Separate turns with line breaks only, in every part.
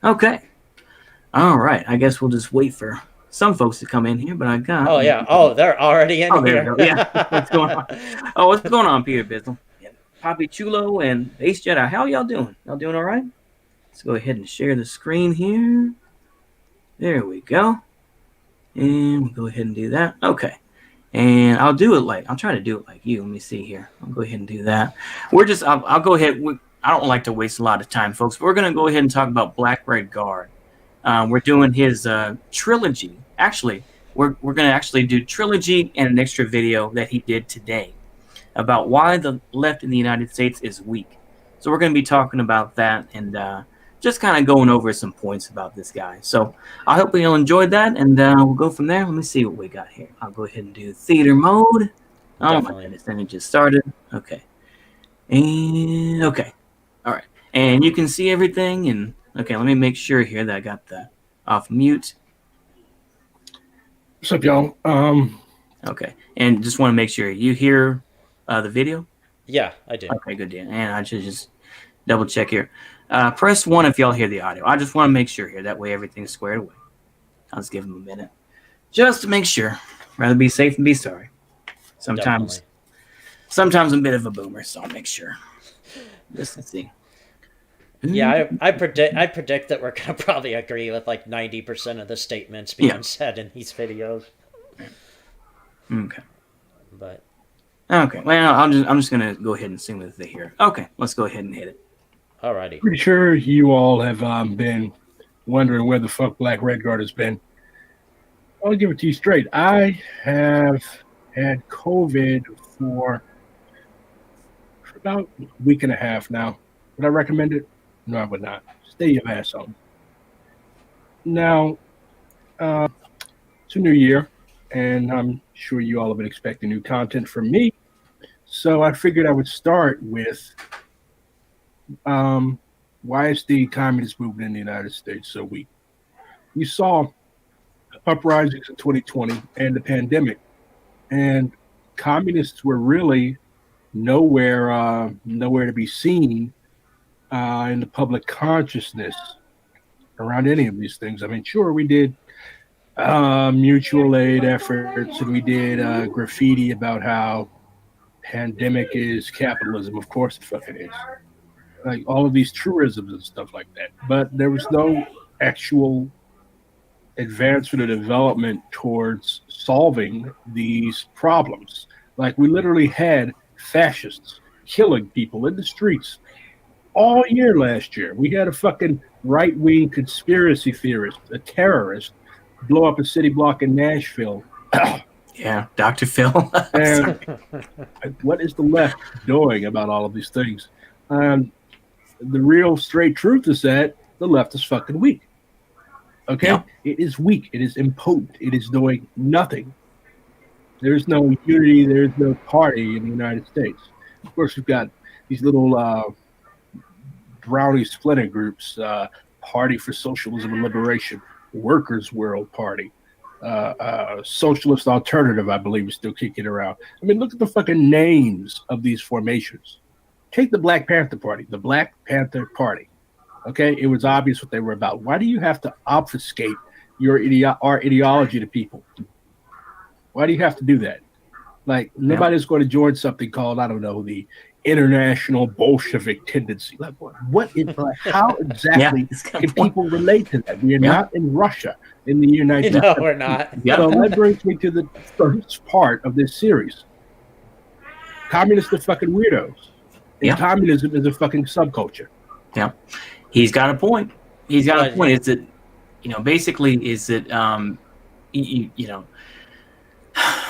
Okay. All right. I guess we'll just wait for some folks to come in here, but I got.
Oh yeah. Oh, they're already in
Oh, there we
here.
go. Yeah. What's going on? Oh, what's going on, Peter Bizzle? And Poppy Chulo and Ace Jedi. How y'all doing? Y'all doing all right? Let's go ahead and share the screen here. There we go. And we'll go ahead and do that. Okay. And I'll try to do it like you. Let me see here. I'll go ahead and do that. I'll go ahead. I don't like to waste a lot of time, folks. But we're going to go ahead and talk about Black Red Guard. We're doing his trilogy. Actually, we're going to actually do trilogy and an extra video that he did today about why the left in the United States is weak. So we're going to be talking about that and just kind of going over some points about this guy. So I hope you'll enjoy that, and we'll go from there. Let me see what we got here. I'll go ahead and do theater mode. Oh my
Definitely.
goodness, then it just started. Okay. And okay. All right. And you can see everything. And okay, let me make sure here that I got the off mute.
What's up, y'all?
Okay. And just want to make sure you hear the video.
Yeah, I do.
Okay, good deal. And I should just double check here. Press 1 if y'all hear the audio. I just want to make sure here. That way everything's squared away. I'll just give them a minute. Just to make sure. Rather be safe than be sorry. Sometimes I'm a bit of a boomer, so I'll make sure. Just let's see.
Yeah, I predict that we're gonna probably agree with like 90% of the statements being said in these videos.
Okay.
But
Okay. Well, I'm just gonna go ahead and sing with it here. Okay. Let's go ahead and hit it.
alrighty.
Pretty sure you all have been wondering where the fuck Black Red Guard has been. I'll give it to you straight. I have had COVID for about a week and a half now. Would I recommend it? No, I would not. Stay your ass home. Now, it's a new year, and I'm sure you all have been expecting new content from me. So I figured I would start with why is the communist movement in the United States so weak? We saw uprisings in 2020 and the pandemic, and communists were really nowhere to be seen in the public consciousness around any of these things. I mean, sure, we did mutual aid efforts, and we did graffiti about how pandemic is capitalism. Of course, it fucking is. Like all of these truisms and stuff like that. But there was no actual advancement or development towards solving these problems. Like we literally had fascists killing people in the streets all year last year. We had a fucking right-wing conspiracy theorist, a terrorist, blow up a city block in Nashville.
Yeah, Dr. Phil.
And what is the left doing about all of these things? The real straight truth is that the left is fucking weak. Okay?
Yep.
It is weak. It is impotent. It is doing nothing. There's no unity. There's no party in the United States. Of course, we've got these little brownie splinter groups, Party for Socialism and Liberation, Workers' World Party, Socialist Alternative, I believe, is still kicking around. I mean, look at the fucking names of these formations. Take the Black Panther Party, the Black Panther Party. Okay, it was obvious what they were about. Why do you have to obfuscate our ideology to people? Why do you have to do that? Like nobody's going to join something called, I don't know, the International Bolshevik Tendency. Like what is, how exactly can people relate to that? We are not in Russia in the year 19.
No, we're not.
So that brings me to the first part of this series. Communists are fucking weirdos. And communism is a fucking subculture.
Yeah. He's got a point. He's got a point. Is that, basically is that,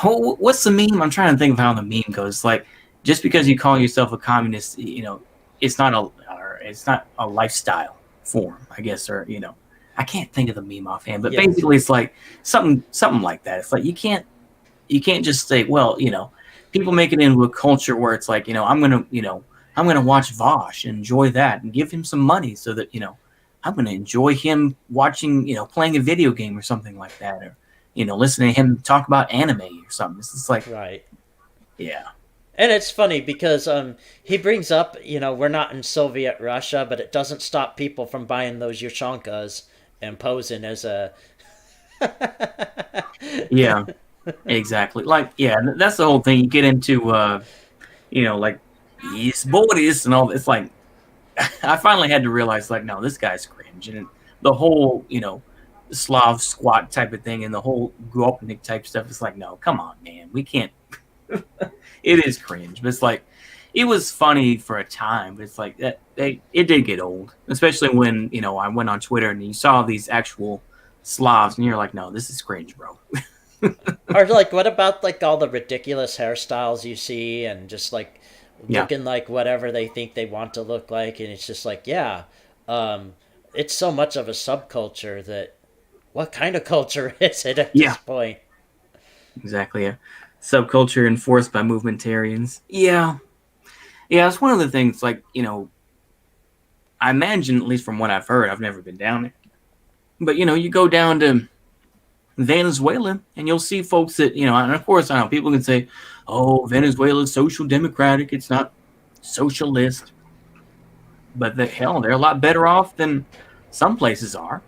what's the meme? I'm trying to think of how the meme goes. Like, just because you call yourself a communist, it's not a lifestyle form, I guess, or, I can't think of the meme offhand, but basically it's like something like that. It's like, you can't just say, well, people make it into a culture where it's like, I'm going to watch Vosh and enjoy that and give him some money so that, I'm going to enjoy him watching, playing a video game or something like that, or, listening to him talk about anime or something. It's just like,
right.
Yeah.
And it's funny because he brings up, we're not in Soviet Russia, but it doesn't stop people from buying those Yushankas and posing as a.
Yeah, exactly. Like, yeah, that's the whole thing. You get into, like, yes, boys and all. It's like, I finally had to realize, like, no, this guy's cringe. And the whole, Slav squat type of thing and the whole Gopnik type stuff is like, no, come on, man. We can't. It is cringe. But it's like, it was funny for a time, but it's like, it did get old. Especially when, I went on Twitter and you saw these actual Slavs and you're like, no, this is cringe, bro.
Or like, what about like all the ridiculous hairstyles you see and just like
Yeah.
looking like whatever they think they want to look like, and it's just like, yeah, um, it's so much of a subculture that what kind of culture is it at
Yeah.
this point?
Exactly. Yeah. Subculture enforced by movementarians. Yeah. Yeah, it's one of the things, like, I imagine, at least from what I've heard, I've never been down there. But, you go down to Venezuela and you'll see folks that, and of course, I know people can say, oh, Venezuela's social democratic. It's not socialist. But hell, they're a lot better off than some places are.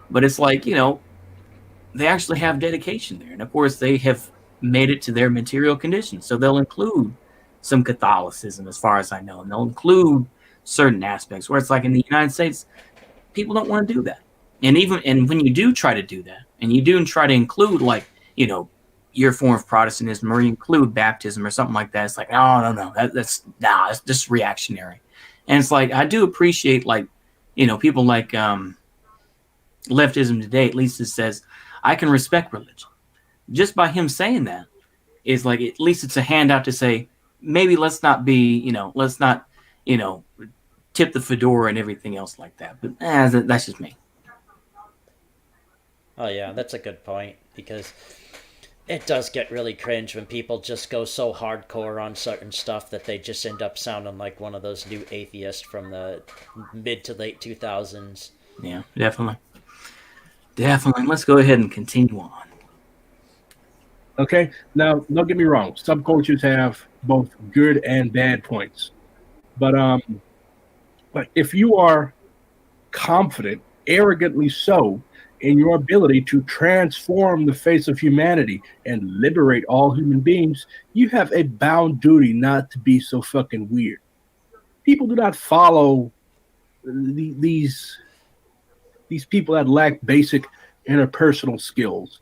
But it's like, they actually have dedication there. And of course, they have made it to their material conditions. So they'll include some Catholicism, as far as I know, and they'll include certain aspects where it's like in the United States, people don't want to do that. And when you do try to do that, and you do try to include, like, your form of Protestantism, or you include baptism or something like that, it's like, no, that's just reactionary. And it's like, I do appreciate, like, people like Leftism Today, at least it says, I can respect religion. Just by him saying that is like, at least it's a handout to say, maybe let's not be, let's not, tip the fedora and everything else like that. But that's just me.
Oh yeah, that's a good point because it does get really cringe when people just go so hardcore on certain stuff that they just end up sounding like one of those new atheists from the mid to late 2000s.
Yeah, definitely. Definitely. Let's go ahead and continue on.
Okay, now don't get me wrong. Subcultures have both good and bad points, but like if you are confident, arrogantly so, in your ability to transform the face of humanity and liberate all human beings, you have a bound duty not to be so fucking weird. People do not follow these people that lack basic interpersonal skills.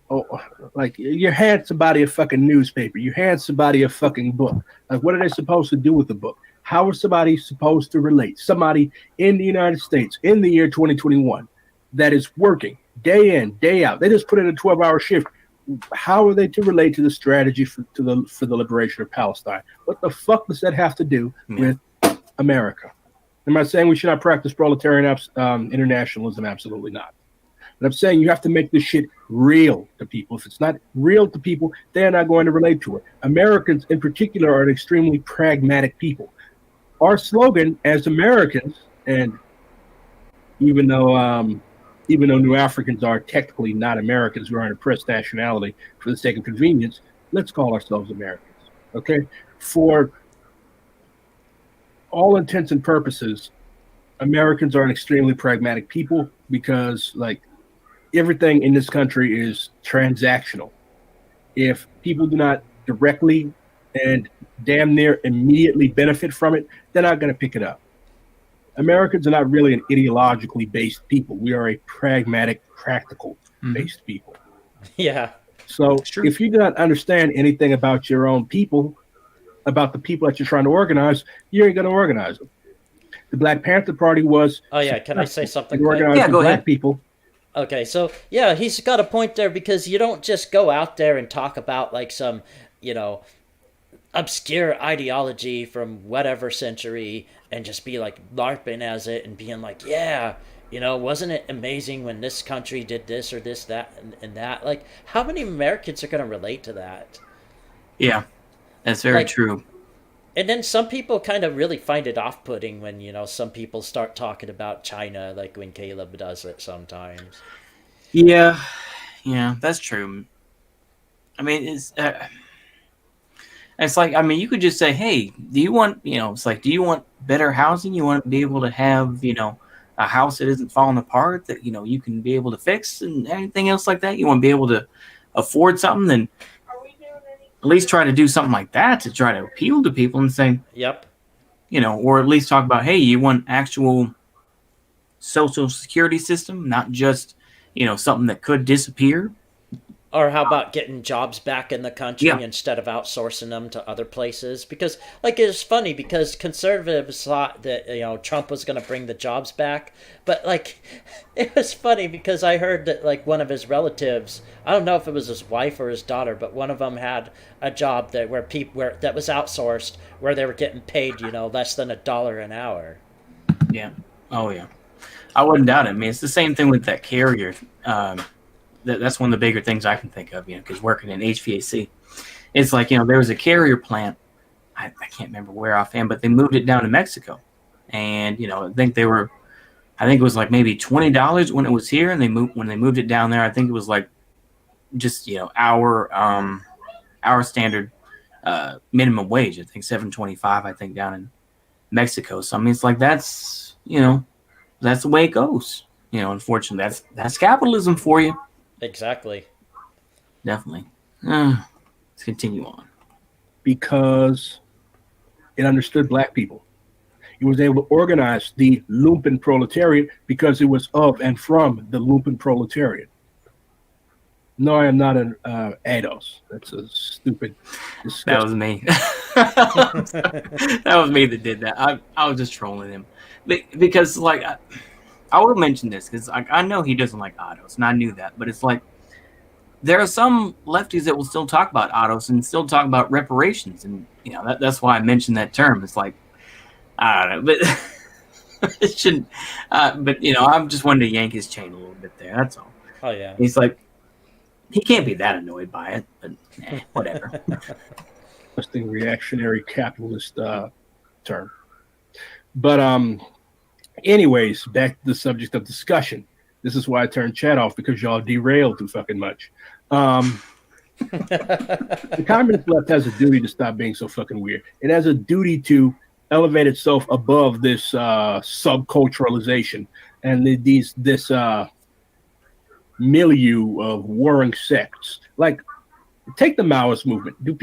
Oh, like you hand somebody a fucking newspaper, you hand somebody a fucking book. Like, what are they supposed to do with the book? How is somebody supposed to relate? Somebody in the United States in the year 2021 that is working day in, day out. They just put in a 12-hour shift. How are they to relate to the strategy for the liberation of Palestine? What the fuck does that have to do with America? Am I saying we should not practice proletarian internationalism? Absolutely not. But I'm saying you have to make this shit real to people. If it's not real to people, they're not going to relate to it. Americans, in particular, are an extremely pragmatic people. Our slogan as Americans, and even though New Africans are technically not Americans, we're an oppressed nationality for the sake of convenience, let's call ourselves Americans. Okay? For all intents and purposes, Americans are an extremely pragmatic people because, like, everything in this country is transactional. If people do not directly and damn near immediately benefit from it, they're not going to pick it up. Americans are not really an ideologically based people. We are a pragmatic, practical based people.
Yeah.
So if you do not understand anything about your own people, about the people that you're trying to organize, you ain't going to organize them. The Black Panther Party was...
Oh, yeah. Can I say something
quick?
Yeah, go ahead.
People.
Okay, so, yeah, he's got a point there because you don't just go out there and talk about, like, some, obscure ideology from whatever century and just be, like, LARPing as it and being like, yeah, wasn't it amazing when this country did this or this, that, and that? Like, how many Americans are going to relate to that?
Yeah, that's very true.
And then some people kind of really find it off-putting when, some people start talking about China, like when Caleb does it sometimes.
Yeah, that's true. I mean, It's like, I mean, you could just say, hey, do you want, it's like, do you want better housing? You want to be able to have, a house that isn't falling apart that, you can be able to fix and anything else like that? You want to be able to afford something? Then at least try to do something like that to try to appeal to people and say,
Yep.
or at least talk about, hey, you want actual social security system, not just, something that could disappear.
Or how about getting jobs back in the
Yeah.
country instead of outsourcing them to other places? Because, like, it's funny because conservatives thought that, Trump was going to bring the jobs back. But, like, it was funny because I heard that, like, one of his relatives, I don't know if it was his wife or his daughter, but one of them had a job that was outsourced where they were getting paid, less than $1 an hour.
Yeah. Oh, yeah. I wouldn't doubt it. I mean, it's the same thing with that carrier. That's one of the bigger things I can think of, because working in HVAC, it's like, there was a carrier plant. I can't remember where offhand, but they moved it down to Mexico. And, I think it was like maybe $20 when it was here. And when they moved it down there, I think it was like just, our standard minimum wage. I think $7.25, I think, down in Mexico. So, I mean, it's like, that's the way it goes. Unfortunately, that's capitalism for you.
Exactly.
Definitely. Let's continue on.
Because it understood black people. It was able to organize the lumpen proletariat because it was of and from the lumpen proletariat. No, I am not an ADOS. That's a stupid, disgusting.
That was me. That was me that did that. I was just trolling him. Because, like, I will mention this because I know he doesn't like autos, and I knew that. But it's like, there are some lefties that will still talk about autos and still talk about reparations. And, that's why I mentioned that term. It's like, I don't know. But it shouldn't. But, I'm just wanting to yank his chain a little bit there. That's all.
Oh, yeah.
He's like, he can't be that annoyed by it, but whatever.
Interesting reactionary capitalist term. But anyways, back to the subject of discussion. This is why I turned chat off, because y'all derailed too fucking much. The communist left has a duty to stop being so fucking weird. It has a duty to elevate itself above this subculturalization and this milieu of warring sects. Like, take the Maoist movement. Do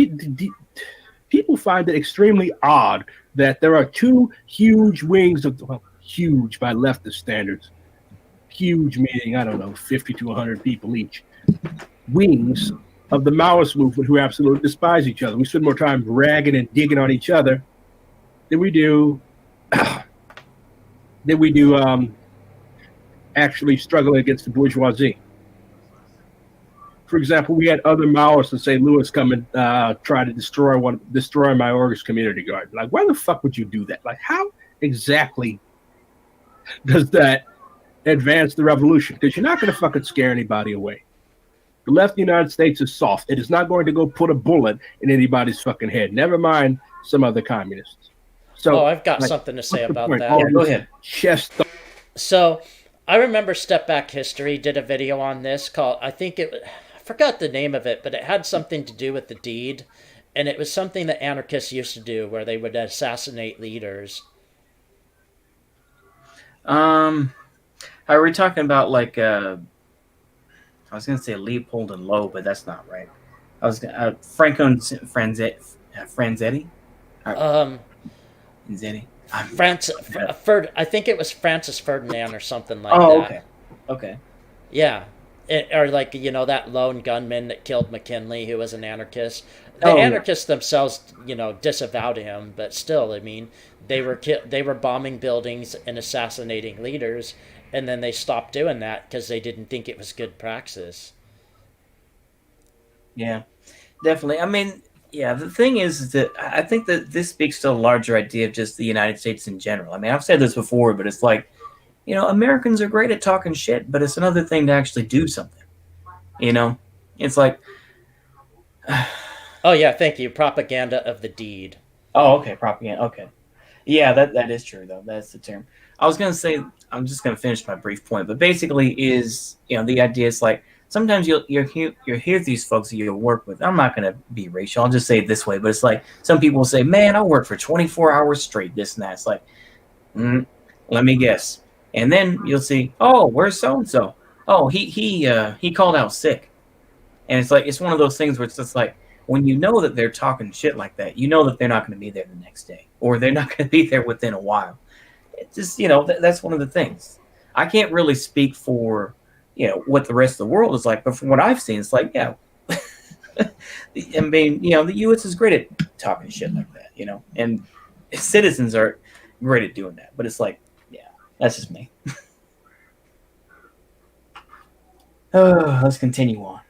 people find it extremely odd that there are two huge wings of, well, huge by leftist standards, huge meaning, I don't know, 50 to 100 people each, wings of the Maoist movement who absolutely despise each other? We spend more time ragging and digging on each other than we do actually struggling against the bourgeoisie. For example, we had other Maoists in St. Louis come and try to destroy my August community garden. Like, why the fuck would you do that? Like, how exactly does that advance the revolution? Because you're not going to fucking scare anybody away. The left of the United States is soft. It is not going to go put a bullet in anybody's fucking head. Never mind some other communists. So,
I've got something to say about that.
Yeah, go ahead.
So, I remember Step Back History did a video on this called, I forgot the name of it, but it had something to do with the deed, and it was something that anarchists used to do where they would assassinate leaders.
Are we talking about, like, I was going to say Leopold and Lowe, but that's not right. I was Franco and Franzetti? Zetti?
I think it was Francis Ferdinand or something like
that. Okay.
Yeah. Or like, that lone gunman that killed McKinley, who was an anarchist. The anarchists themselves, disavowed him, but still, I mean, they were bombing buildings and assassinating leaders, and then they stopped doing that because they didn't think it was good praxis.
Yeah, definitely. I mean, yeah, the thing is that I think that this speaks to a larger idea of just the United States in general. I mean, I've said this before, but it's like, Americans are great at talking shit, but it's another thing to actually do something. It's like,
oh yeah, thank you. Propaganda of the deed.
Oh, okay, propaganda. Okay, yeah, that is true though. That's the term. I was gonna say. I'm just gonna finish my brief point, but basically, is the idea is like sometimes you'll hear these folks that you'll work with. I'm not gonna be racial. I'll just say it this way, but it's like some people will say, "Man, I work for 24 hours straight." This and that. It's like, mm, let me guess. And then you'll see, oh, where's so and so? Oh, he called out sick. And it's like it's one of those things where it's just like when you know that they're talking shit like that, you know that they're not going to be there the next day, or they're not going to be there within a while. It just that's one of the things. I can't really speak for what the rest of the world is like, but from what I've seen, it's like I mean the U.S. is great at talking shit like that, and citizens are great at doing that. But it's like, yeah, that's just me. Let's continue on.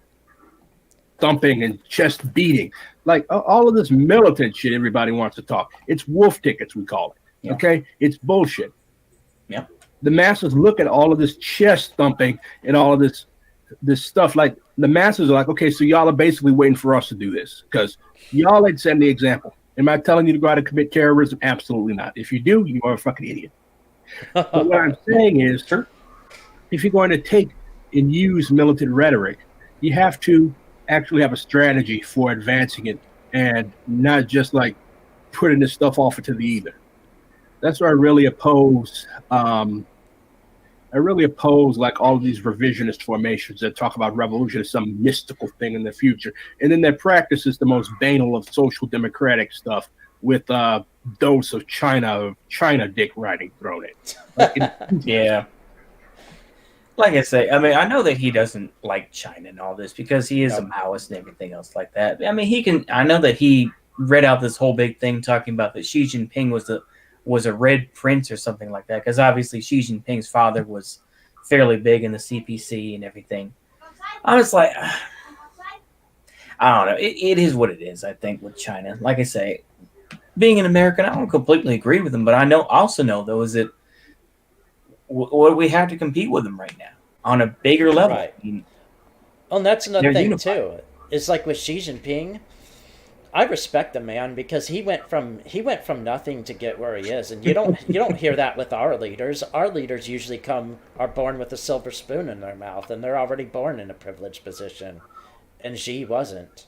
Thumping and chest beating, like all of this militant shit. Everybody wants to talk. It's wolf tickets, we call it.
Yeah.
Okay, it's bullshit.
Yeah.
The masses look at all of this chest thumping and all of this stuff. Like the masses are like, okay, so y'all are basically waiting for us to do this because y'all ain't setting the example. Am I telling you to go out and commit terrorism? Absolutely not. If you do, you are a fucking idiot. But what I'm saying is, if you're going to take and use militant rhetoric, you have to actually have a strategy for advancing it and not just like putting this stuff off into the ether. That's where I really oppose like all of these revisionist formations that talk about revolution as some mystical thing in the future, and then their practice is the most banal of social democratic stuff with a dose of China dick riding thrown in. Like,
yeah. Like I say, I mean, I know that he doesn't like China and all this because he is a Maoist and everything else like that. I mean, I know that he read out this whole big thing talking about that Xi Jinping was a red prince or something like that, because obviously Xi Jinping's father was fairly big in the CPC and everything. I was like, I don't know. It is what it is, I think, with China. Like I say, being an American, I don't completely agree with them, but I also know, though, is that what we have to compete with them right now on a bigger level.
Right. I mean, and that's another thing, too. It's like with Xi Jinping, I respect the man because he went from nothing to get where he is, and you don't hear that with our leaders. Our leaders usually are born with a silver spoon in their mouth, and they're already born in a privileged position, and Xi wasn't.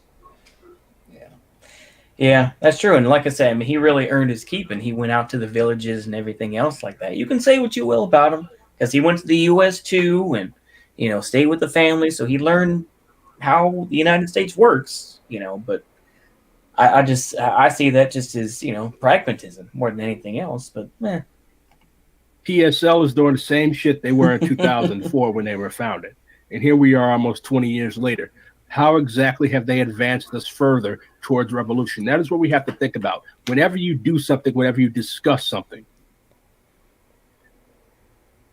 Yeah, that's true. And like I said, I mean, he really earned his keep, and he went out to the villages and everything else like that. You can say what you will about him because he went to the U.S. too, and stayed with the family, so he learned how the United States works. But I see that just as pragmatism more than anything else. But
PSL is doing the same shit they were in 2004 when they were founded, and here we are almost 20 years later. How exactly have they advanced us further towards revolution? That is what we have to think about. Whenever you do something, whenever you discuss something,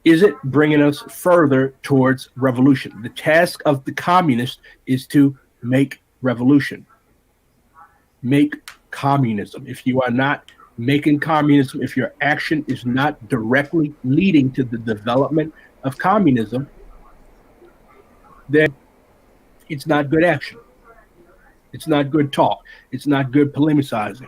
is it bringing us further towards revolution? The task of the communist is to make revolution. Make communism. If you are not making communism, if your action is not directly leading to the development of communism, then it's not good action. It's not good talk. It's not good polemicizing.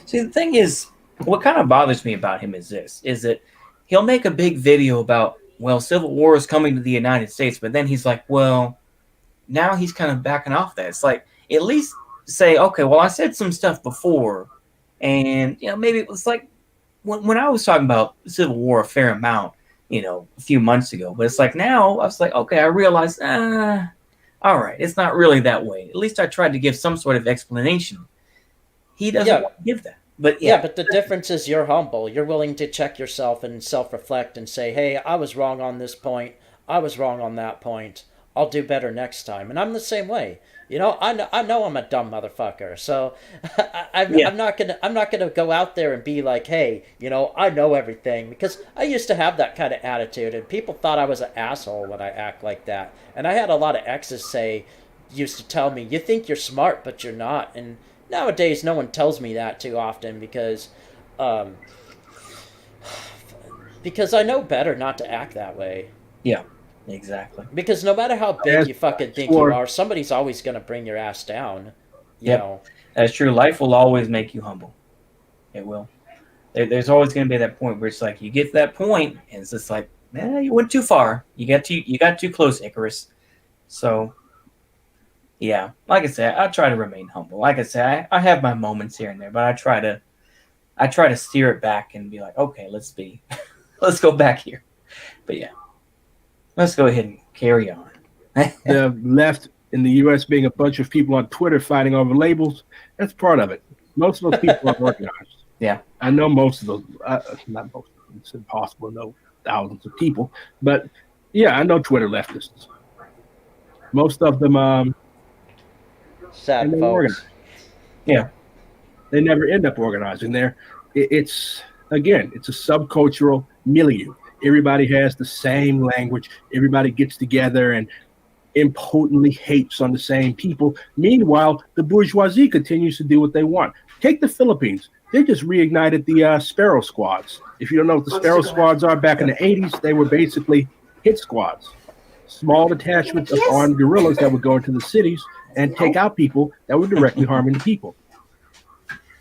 See, the thing is, what kind of bothers me about him is that he'll make a big video about, well, civil war is coming to the United States, but then he's like, well, now he's kind of backing off that. It's like, at least say, okay, well, I said some stuff before, and, maybe it was like, when I was talking about civil war a fair amount, a few months ago, but it's like now I was like, okay, I realized, all right, it's not really that way. At least I tried to give some sort of explanation. He doesn't want to give that. But
but the difference is you're humble. You're willing to check yourself and self-reflect and say, hey, I was wrong on this point. I was wrong on that point. I'll do better next time. And I'm the same way. I know I'm a dumb motherfucker. So I'm not gonna go out there and be like, hey, I know everything, because I used to have that kind of attitude, and people thought I was an asshole when I act like that. And I had a lot of exes used to tell me, you think you're smart, but you're not. And nowadays, no one tells me that too often because I know better not to act that way.
Yeah. Exactly.
Because no matter how big you fucking think you are, somebody's always going to bring your ass down. You know.
That's true. Life will always make you humble. It will. There's always going to be that point where it's like you get to that point, and it's just like, you went too far. You got too close, Icarus. So yeah, like I said, I try to remain humble. Like I said, I have my moments here and there, but I try to steer it back and be like, okay, let's go back here. But yeah, let's go ahead and carry on.
The left in the U.S. being a bunch of people on Twitter fighting over labels, that's part of it. Most of those people are organized.
Yeah.
I know most of those, not most of them, it's impossible to know thousands of people, but yeah, I know Twitter leftists. Most of them, and
Sad
they're
folks.
organized.
Yeah.
They never end up organizing. It's again, it's a subcultural milieu. Everybody has the same language. Everybody gets together and impotently hates on the same people. Meanwhile, the bourgeoisie continues to do what they want. Take the Philippines. They just reignited the Sparrow Squads. If you don't know what the Sparrow Squads are, back in the 80s, they were basically hit squads. Small detachments of armed guerrillas that would go into the cities and take out people that were directly harming the people.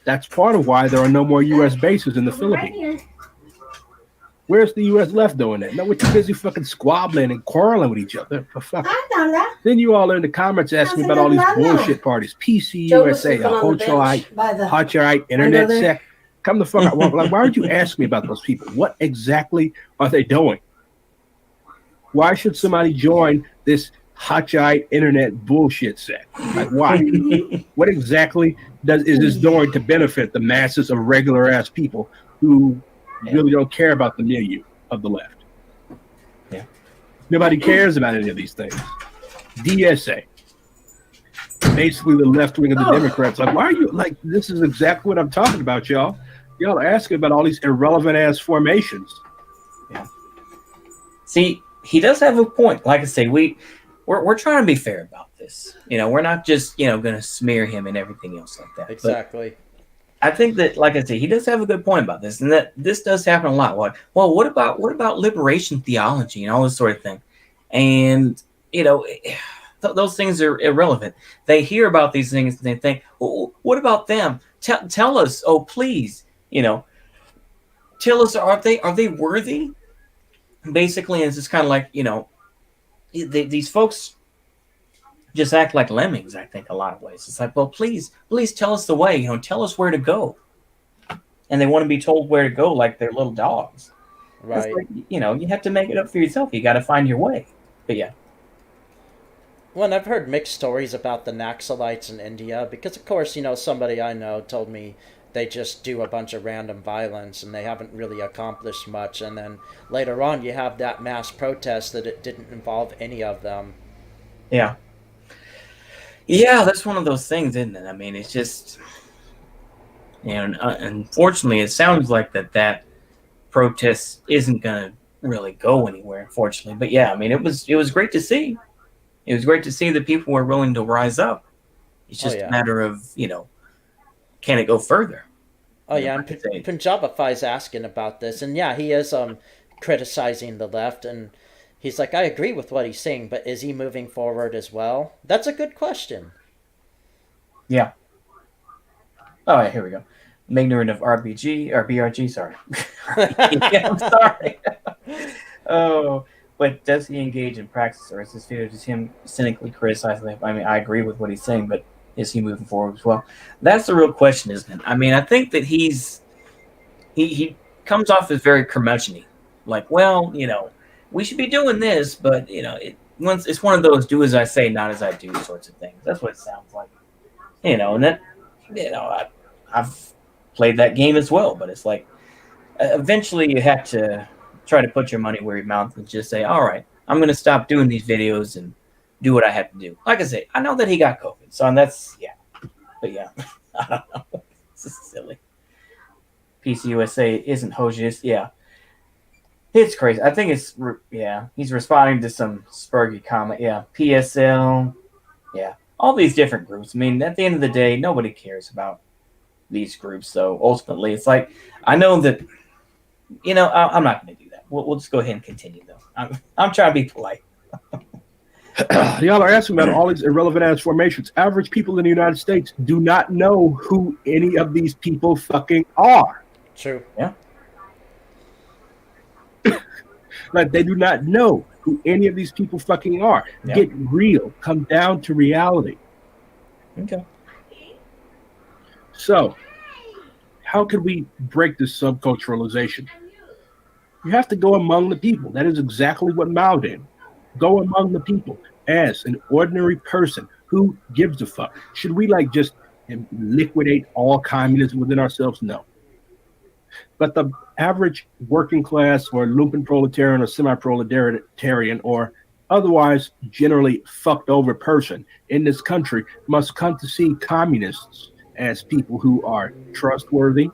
That's part of why there are no more U.S. bases in the Philippines. Where's the U.S. left doing that? No, we're too busy fucking squabbling and quarreling with each other. For fuck. Then you all in the comments asking me about all these bullshit parties. PC USA, a Hotchite, Internet Sec. Come the fuck out. Like, why would you ask me about those people? What exactly are they doing? Why should somebody join this Hotchite Internet bullshit sect? Like, why? What exactly is this doing to benefit the masses of regular ass people who really don't care about the milieu of the left?
Yeah.
Nobody cares about any of these things. DSA. Basically the left wing of the Democrats. Like, why are you like, this is exactly what I'm talking about, y'all. Y'all are asking about all these irrelevant ass formations.
Yeah. See, he does have a point. Like I say, we're trying to be fair about this. We're not just, going to smear him and everything else like that.
Exactly.
But I think that, like I say, he does have a good point about this, and that this does happen a lot. What about liberation theology and all this sort of thing? And those things are irrelevant. They hear about these things and they think, well, what about them? Tell us, oh please, tell us, are they worthy? Basically, it's just kind of like, these folks just act like lemmings, I think, a lot of ways. It's like, well, please tell us the way, tell us where to go. And they want to be told where to go like they're little dogs.
Right.
Like, you have to make it up for yourself. You got to find your way. But yeah.
Well, I've heard mixed stories about the Naxalites in India because, of course, somebody I know told me they just do a bunch of random violence and they haven't really accomplished much. And then later on, you have that mass protest that it didn't involve any of them.
Yeah. Yeah, that's one of those things, isn't it? I mean, it's just, unfortunately, it sounds like that protest isn't going to really go anywhere, unfortunately. But yeah, I mean, it was great to see. It was great to see that people were willing to rise up. It's just a matter of, can it go further?
Oh, yeah, and Punjabify's asking about this. And yeah, he is criticizing the left. And he's like, I agree with what he's saying, but is he moving forward as well? That's a good question.
Yeah. Oh, yeah, here we go. I'm ignorant of BRG, sorry. Yeah, I'm sorry. Oh, but does he engage in practice, or is this video just him cynically criticizing? I mean, I agree with what he's saying, but is he moving forward as well? That's the real question, isn't it? I mean, I think that he comes off as very curmudgeon-y. Like, well, we should be doing this, but it's one of those do as I say, not as I do sorts of things. That's what it sounds like. And that, I've played that game as well, but it's like eventually you have to try to put your money where your mouth and just say, all right, I'm going to stop doing these videos and do what I have to do. Like I say, I know that he got COVID, so that's, yeah. But yeah, I don't know. This is silly. PC USA isn't Hojis. Yeah. It's crazy. I think it's, yeah, he's responding to some Spurgy comment. Yeah. PSL. Yeah. All these different groups. I mean, at the end of the day, nobody cares about these groups. So ultimately, it's like, I know that, I'm not going to do that. We'll just go ahead and continue, though. I'm trying to be polite.
Y'all are asking about all these irrelevant ass formations. Average people in the United States do not know who any of these people fucking are.
True.
Yeah.
Like they do not know who any of these people fucking are.
Yeah.
Get real. Come down to reality.
Okay.
So, how can we break this subculturalization? You have to go among the people. That is exactly what Mao did. Go among the people as an ordinary person. Who gives a fuck? Should we like just liquidate all communism within ourselves? No. But the average working class or lumpen proletarian or semi-proletarian or otherwise generally fucked over person in this country must come to see communists as people who are trustworthy,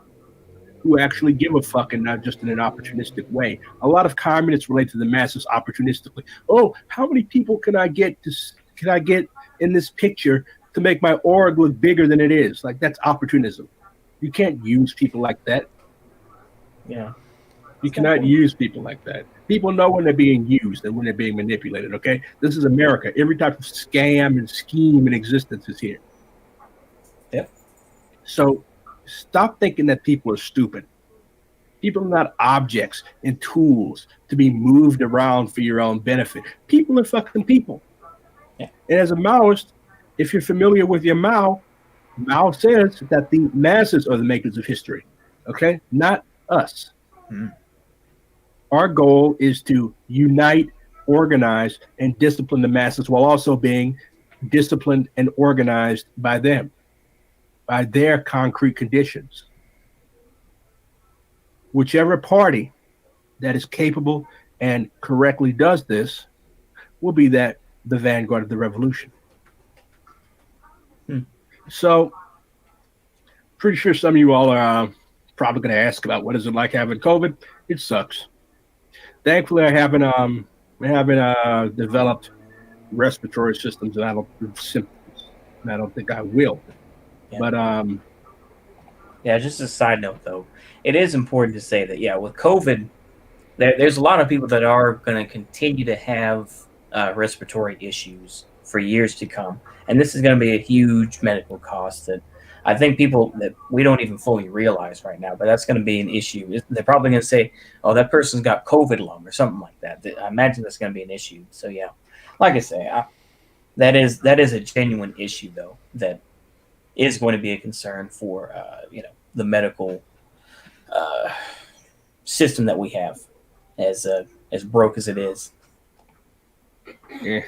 who actually give a fuck and not just in an opportunistic way. A lot of communists relate to the masses opportunistically. Oh, how many people can I get in this picture to make my org look bigger than it is? Like that's opportunism. You can't use people like that.
Yeah.
You cannot use people like that. People know when they're being used and when they're being manipulated, okay? This is America. Every type of scam and scheme in existence is here.
Yep.
So stop thinking that people are stupid. People are not objects and tools to be moved around for your own benefit. People are fucking people.
Yeah.
And as a Maoist, if you're familiar with your Mao says that the masses are the makers of history, okay? Not us. Our goal is to unite, organize, and discipline the masses while also being disciplined and organized by them, by their concrete conditions. Whichever party that is capable and correctly does this will be the vanguard of the revolution. So, pretty sure some of you all are probably going to ask about what is it like having COVID. It sucks. Thankfully, I haven't developed respiratory systems, and I don't think I will.
Yeah.
But
yeah, just a side note though, it is important to say that with COVID, there's a lot of people that are going to continue to have respiratory issues for years to come, and this is going to be a huge medical cost that I think people that we don't even fully realize right now. But that's going to be an issue. They're probably going to say, "Oh, that person's got COVID lung" or something like that. I imagine that's going to be an issue. So yeah, like I say, that is a genuine issue though that is going to be a concern for the medical system that we have, as broke as it is.
yeah.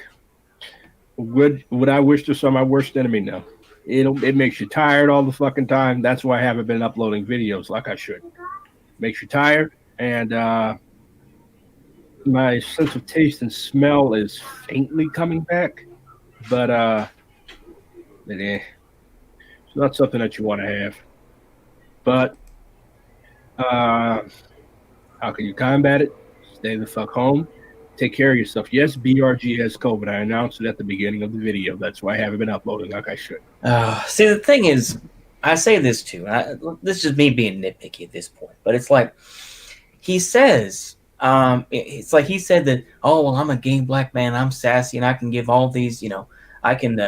Would I wish this on my worst enemy? No. It makes you tired all the fucking time. That's why I haven't been uploading videos like I should. Makes you tired, and my sense of taste and smell is faintly coming back, but it's not something that you want to have. But how can you combat it? Stay the fuck home. Take care of yourself. Yes, BRG has COVID. I announced it at the beginning of the video. That's why I haven't been uploading like I should.
See, the thing is, I say this too. This is just me being nitpicky at this point, but it's like he says, it's like he said that, oh well, I'm a gay black man, I'm sassy, and I can give all these, I can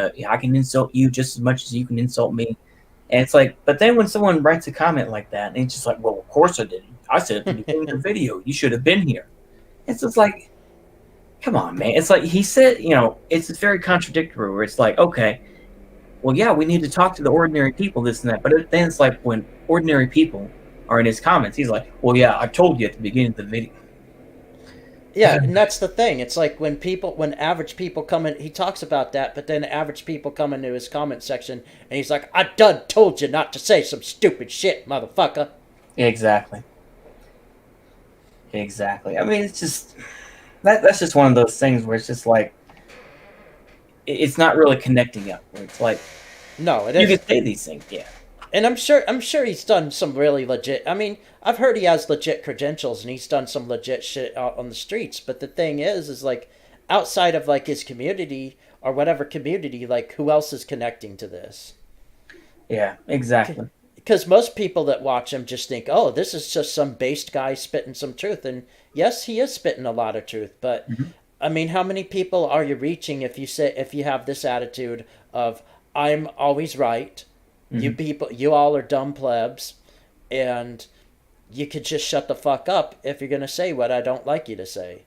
insult you just as much as you can insult me. And it's like, but then when someone writes a comment like that, and it's just like, well, of course I didn't. I said at the beginning of the video, you should have been here. It's just like, come on, man. It's like he said, it's very contradictory where it's like, okay, well, yeah, we need to talk to the ordinary people, this and that. But then it's like when ordinary people are in his comments, he's like, well, yeah, I told you at the beginning of the video.
Yeah, and that's the thing. It's like when average people come in, he talks about that, but then average people come into his comment section, and he's like, I done told you not to say some stupid shit, motherfucker.
Exactly. I mean, it's just, that's just one of those things where it's just like, it's not really connecting up. Where it's like,
no,
you can say these things, yeah.
And I'm sure he's done some really legit. I mean, I've heard he has legit credentials and he's done some legit shit out on the streets. But the thing is like, outside of like his community or whatever community, like who else is connecting to this?
Yeah, exactly.
Because most people that watch him just think, oh, this is just some based guy spitting some truth. And yes, he is spitting a lot of truth. But I mean, how many people are you reaching if you have this attitude of I'm always right? You people, you all are dumb plebs, and you could just shut the fuck up if you're gonna say what I don't like you to say.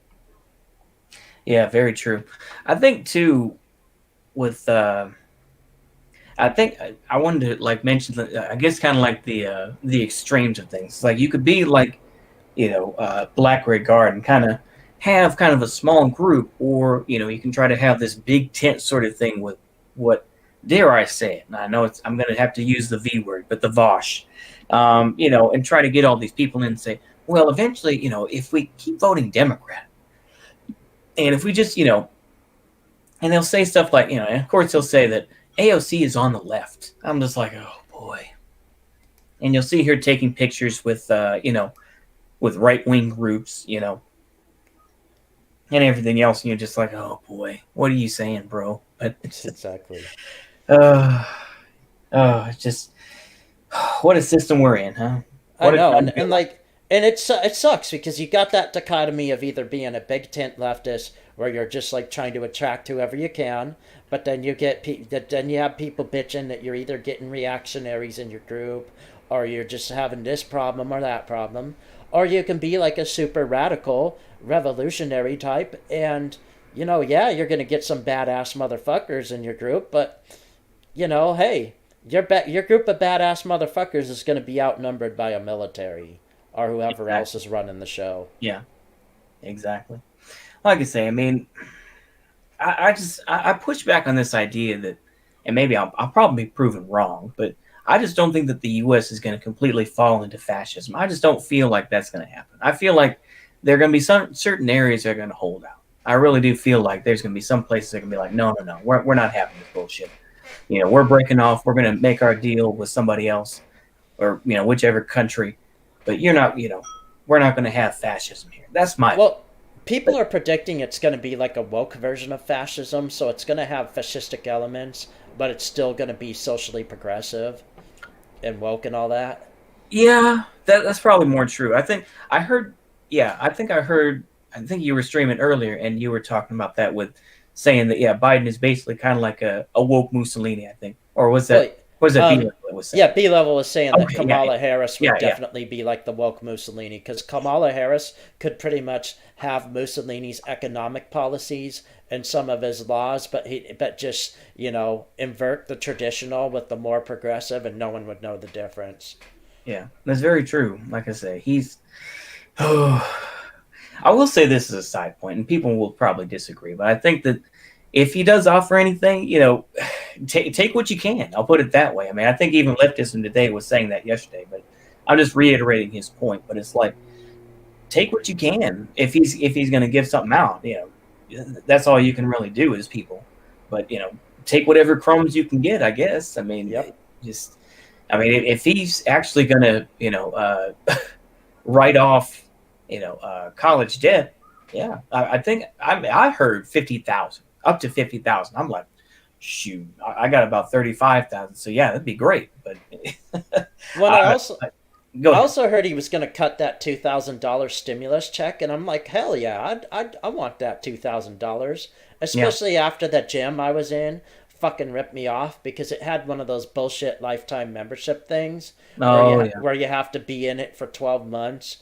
Yeah, very true. I think too with I think I wanted to like mention I guess kind of like the extremes of things. Like you could be like Black Red Guard and kind of have kind of a small group, or you can try to have this big tent sort of thing with what dare I say it? And I know I'm going to have to use the V word, but the Vosh, and try to get all these people in and say, well, eventually, if we keep voting Democrat, and if we just, and they'll say stuff like, and of course they'll say that AOC is on the left. I'm just like, oh boy. And you'll see her taking pictures with, with right wing groups, and everything else, and you're just like, oh boy, what are you saying, bro? But it's
Exactly.
uh, it's just what a system we're in, huh?
I
What a
know,
time to
and
be
and
alive.
like, and it sucks because you got that dichotomy of either being a big tent leftist where you're just like trying to attract whoever you can, but then then you have people bitching that you're either getting reactionaries in your group, or you're just having this problem or that problem, or you can be like a super radical revolutionary type, and yeah, you're gonna get some badass motherfuckers in your group, but hey, your group of badass motherfuckers is going to be outnumbered by a military or whoever else
Exactly.
is running the show.
Yeah, exactly. Like I say, I mean, I push back on this idea that, and maybe I'll probably be proven wrong, but I just don't think that the U.S. is going to completely fall into fascism. I just don't feel like that's going to happen. I feel like there are going to be some certain areas that are going to hold out. I really do feel like there's going to be some places that are going to be like, no, no, no, we're not having this bullshit. We're breaking off. We're going to make our deal with somebody else, or whichever country. But we're not going to have fascism here. That's my opinion.
Well, people are predicting it's going to be like a woke version of fascism, so it's going to have fascistic elements, but it's still going to be socially progressive and woke and all that.
Yeah, that's probably more true. I think I heard. Yeah, I think I heard. I think you were streaming earlier, and you were talking about that with saying that Biden is basically kind of like a woke Mussolini. I think, or
Well,
was that B
um,
that was saying?
yeah, B level was saying that
Okay, yeah,
Kamala Harris
yeah,
would
yeah,
definitely be like the woke Mussolini because Kamala Harris could pretty much have Mussolini's economic policies and some of his laws, but just invert the traditional with the more progressive, and no one would know the difference.
yeah. That's very true. Like I say, he's. I will say this as a side point, and people will probably disagree, but I think that if he does offer anything, take what you can. I'll put it that way. I mean, I think even leftism today was saying that yesterday, but I'm just reiterating his point. But it's like take what you can. If he's going to give something out, that's all you can really do as people. But take whatever crumbs you can get. I guess. I mean,
Yep.
just if he's actually going to write off college debt, yeah, I think I heard 50,000 up to 50,000. I'm like, shoot, I got about 35,000. So yeah, that'd be great. But
Well, I
I,
also
I, go
I
ahead.
also heard he was going to cut that $2,000 stimulus check, and I'm like, hell yeah, I want that $2,000,
Yeah.
especially after that gym I was in fucking ripped me off because it had one of those bullshit lifetime membership things
Oh yeah.
where you have to be in it for 12 months.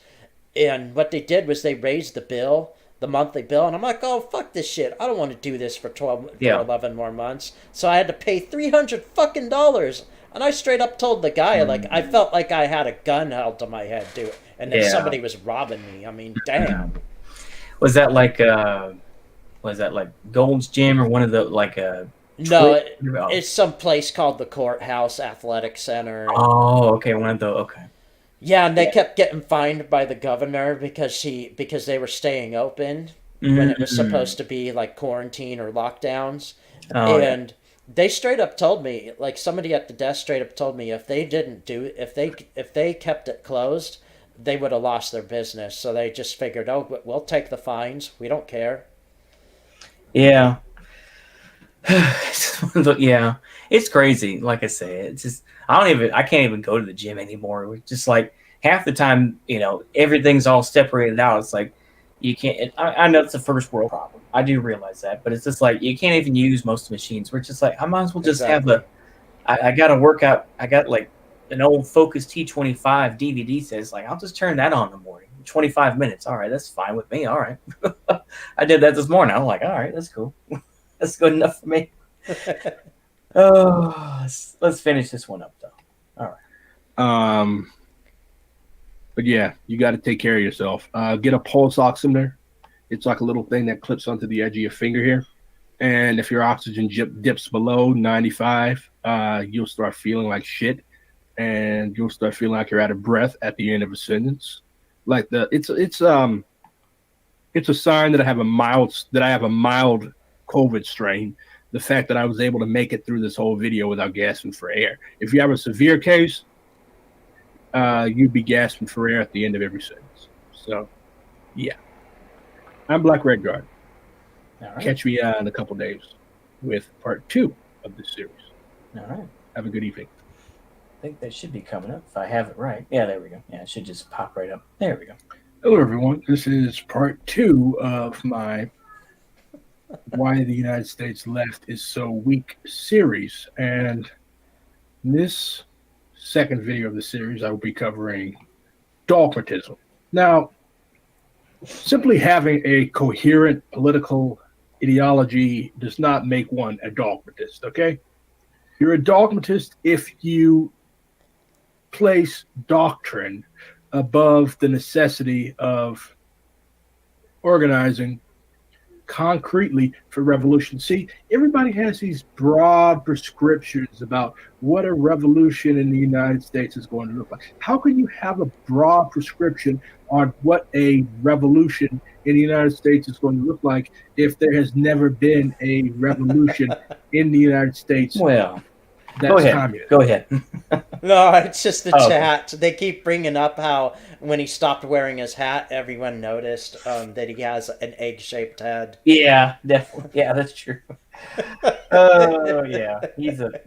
And what they did was they raised the monthly bill, and I'm like, oh fuck this shit. I don't want to do this for
Yeah.
11 more months. So I had to pay $300 fucking. And I straight up told the guy, like, I felt like I had a gun held to my head, dude, and that
Yeah.
somebody was robbing me. I mean, damn.
Was that like Gold's Gym or one of the like
No,
Twitch? Oh,
it's some place called the Courthouse Athletic Center, and
oh, okay, one of the okay.
yeah, and they
Yeah.
kept getting fined by the governor because they were staying open when it was
Mm.
supposed to be like quarantine or lockdowns.
Oh yeah.
And they straight up told me, like somebody at the desk straight up told me if they kept it closed, they would have lost their business. So they just figured, oh, we'll take the fines. We don't care.
Yeah. Yeah, it's crazy. Like I say, it's just I can't even go to the gym anymore. It's just like half the time, everything's all separated out. It's like you can't. I know it's a first world problem. I do realize that, but it's just like you can't even use most machines. We're just like I might as well just have
Exactly.
I got to work out. I got like an old Focus T25 DVD says, like, I'll just turn that on in the morning. 25 minutes. All right, that's fine with me. All right. I did that this morning. I'm like, all right, that's cool. That's good enough for me. Oh, let's finish this one up, though. All right.
But yeah, you got to take care of yourself. Get a pulse oximeter. It's like a little thing that clips onto the edge of your finger here. And if your oxygen dips below 95, you'll start feeling like shit, and you'll start feeling like you're out of breath at the end of a sentence. Like it's a sign that I have a mild COVID strain. The fact that I was able to make it through this whole video without gasping for air. If you have a severe case, you'd be gasping for air at the end of every sentence. So, yeah. I'm Black Red Guard. All right. Catch me in a couple days with part 2 of this series.
All right.
Have a good evening.
I think that should be coming up if I have it right. Yeah, there we go. Yeah, it should just pop right up. There we go.
Hello, everyone. This is part 2 of my Why the United States Left is So Weak series. And in this second video of the series, I will be covering dogmatism. Now, simply having a coherent political ideology does not make one a dogmatist, okay? You're a dogmatist if you place doctrine above the necessity of organizing concretely for revolution. See, everybody has these broad prescriptions about what a revolution in the United States is going to look like. How can you have a broad prescription on what a revolution in the United States is going to look like if there has never been a revolution in the United States?
Well,
that's
go ahead.
Communist.
Go ahead.
No, it's just the chat. They keep bringing up how when he stopped wearing his hat, everyone noticed that he has an egg-shaped head.
Yeah, definitely. Yeah, that's true. Oh, yeah. He's a...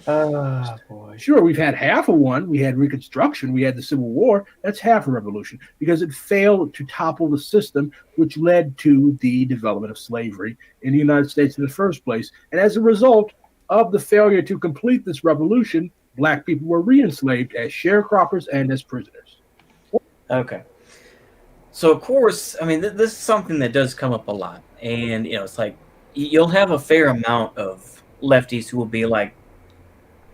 Oh, boy.
Sure, we've had half of one. We had Reconstruction. We had the Civil War. That's half a revolution because it failed to topple the system, which led to the development of slavery in the United States in the first place. And as a result of the failure to complete this revolution, Black people were re-enslaved as sharecroppers and as prisoners.
Okay. So, of course, I mean, this is something that does come up a lot. And, it's like you'll have a fair amount of lefties who will be like,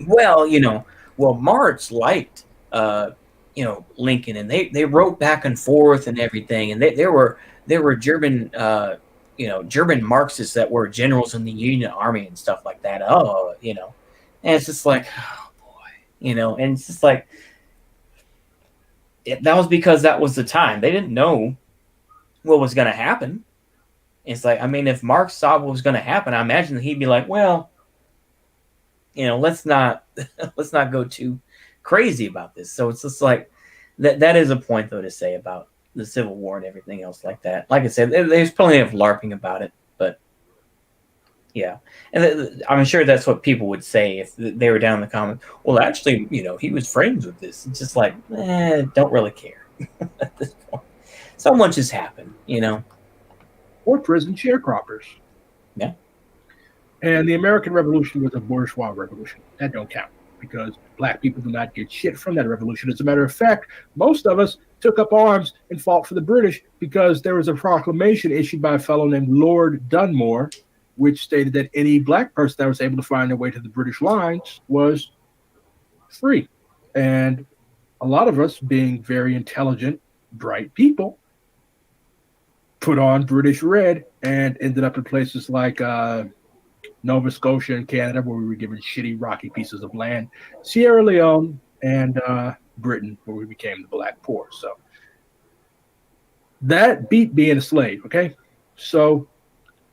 well, Marx liked, Lincoln, and they wrote back and forth and everything. And there were German, German Marxists that were generals in the Union Army and stuff like that. And it's just like, oh boy, and it's just like, that was because that was the time. They didn't know what was going to happen. It's like, I mean, if Marx saw what was going to happen, I imagine that he'd be like, well, let's not go too crazy about this. So it's just like that is a point though to say about the Civil War and everything else like that. Like I said, there's plenty of LARPing about it, but yeah, and I'm sure that's what people would say if they were down in the comments. Well, actually, he was friends with this. It's just like, don't really care at this point. So much has happened,
Or prison sharecroppers.
Yeah.
And the American Revolution was a bourgeois revolution. That don't count because Black people do not get shit from that revolution. As a matter of fact, most of us took up arms and fought for the British because there was a proclamation issued by a fellow named Lord Dunmore, which stated that any Black person that was able to find their way to the British lines was free. And a lot of us, being very intelligent, bright people, put on British red and ended up in places like Nova Scotia and Canada, where we were given shitty, rocky pieces of land, Sierra Leone, and Britain, where we became the Black Poor. So that beat being a slave, okay? So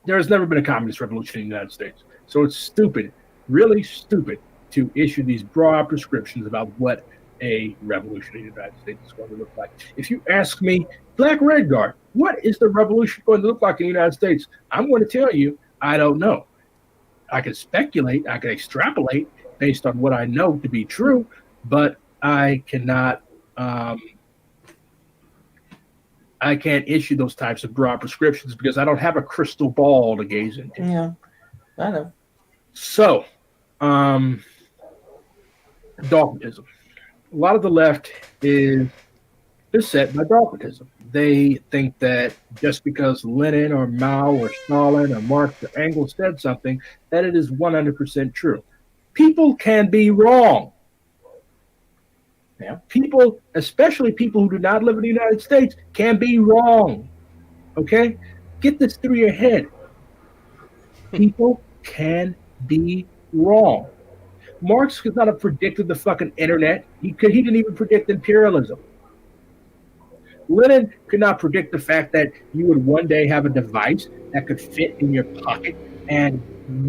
there has never been a communist revolution in the United States. So it's stupid, really stupid, to issue these broad prescriptions about what a revolution in the United States is going to look like. If you ask me, Black Red Guard, what is the revolution going to look like in the United States? I'm going to tell you, I don't know. I can speculate, I can extrapolate based on what I know to be true, but I cannot, I can't issue those types of broad prescriptions because I don't have a crystal ball to gaze into.
Yeah, I know.
So, Dogmatism. A lot of the left is set by dogmatism. They think that just because Lenin or Mao or Stalin or Marx or Engels said something, that it is 100% true. People can be wrong.
Yeah.
People, especially people who do not live in the United States, can be wrong. Okay? Get this through your head. People can be wrong. Marx could not have predicted the fucking internet. He didn't even predict imperialism. Lenin could not predict the fact that you would one day have a device that could fit in your pocket and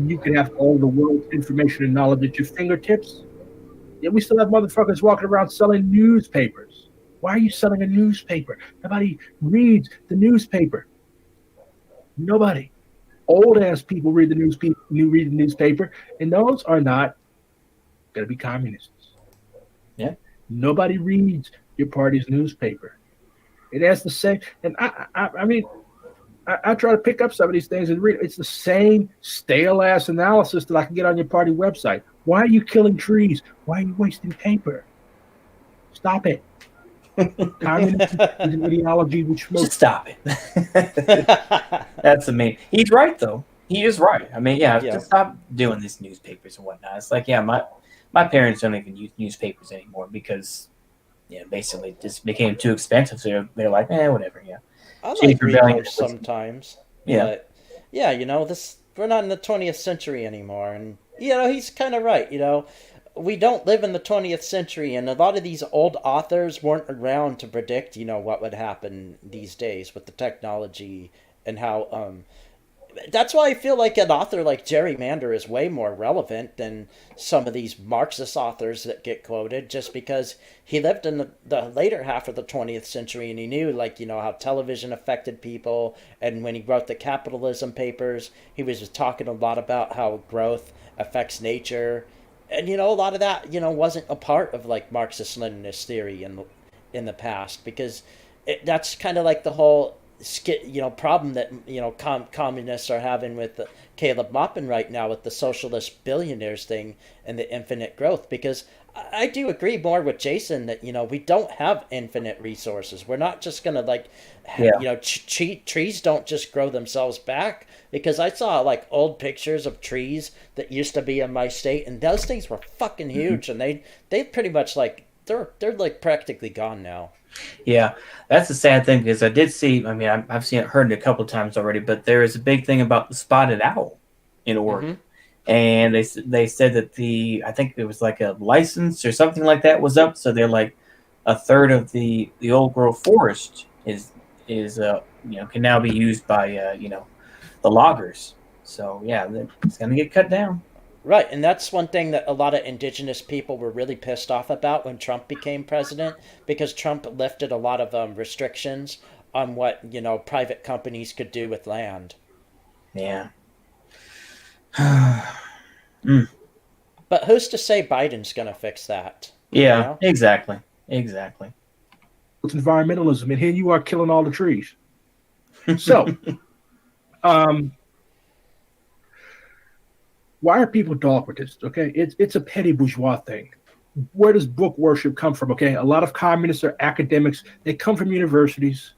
you could have all the world's information and knowledge at your fingertips. Yet we still have motherfuckers walking around selling newspapers. Why are you selling a newspaper? Nobody reads the newspaper. Nobody. Old ass people read the newspaper, and those are not going to be communists.
Yeah.
Nobody reads your party's newspaper. It has the same, and I mean, I try to pick up some of these things and read. It's the same stale ass analysis that I can get on your party website. Why are you killing trees? Why are you wasting paper? Stop it. Communism is an ideology which
Just stop it. That's amazing. He's right though. He is right. I mean, yeah, just stop doing these newspapers and whatnot. It's like, yeah, my parents don't even use newspapers anymore because, yeah, basically it just became too expensive. So they're like, whatever, yeah.
I like reading those sometimes.
Yeah.
But yeah, we're not in the 20th century anymore, and he's kind of right. We don't live in the 20th century, and a lot of these old authors weren't around to predict, what would happen these days with the technology and how. That's why I feel like an author like Jerry Mander is way more relevant than some of these Marxist authors that get quoted, just because he lived in the later half of the 20th century and he knew, how television affected people. And when he wrote the Capitalism Papers, he was just talking a lot about how growth affects nature. And, a lot of that, wasn't a part of, Marxist-Leninist theory in the past, because that's kind of like the whole problem that communists are having with Caleb Maupin right now with the socialist billionaires thing and the infinite growth, because I do agree more with Jason that we don't have infinite resources. We're not just gonna trees don't just grow themselves back, because I saw old pictures of trees that used to be in my state and those things were fucking huge, and they pretty much they're practically gone now.
Yeah, that's the sad thing, because I did see. I mean, I've heard it a couple of times already, but there is a big thing about the spotted owl in Oregon, and they said that I think it was like a license or something like that was up, so they're like a third of the old growth forest is can now be used by the loggers. So yeah, it's gonna get cut down.
Right, and that's one thing that a lot of indigenous people were really pissed off about when Trump became president, because Trump lifted a lot of restrictions on what, private companies could do with land.
Yeah.
But who's to say Biden's going to fix that?
Yeah, exactly.
It's environmentalism, and here you are killing all the trees. So, why are people dogmatists? Okay, it's a petty bourgeois thing. Where does book worship come from? Okay, a lot of communists are academics. They come from universities.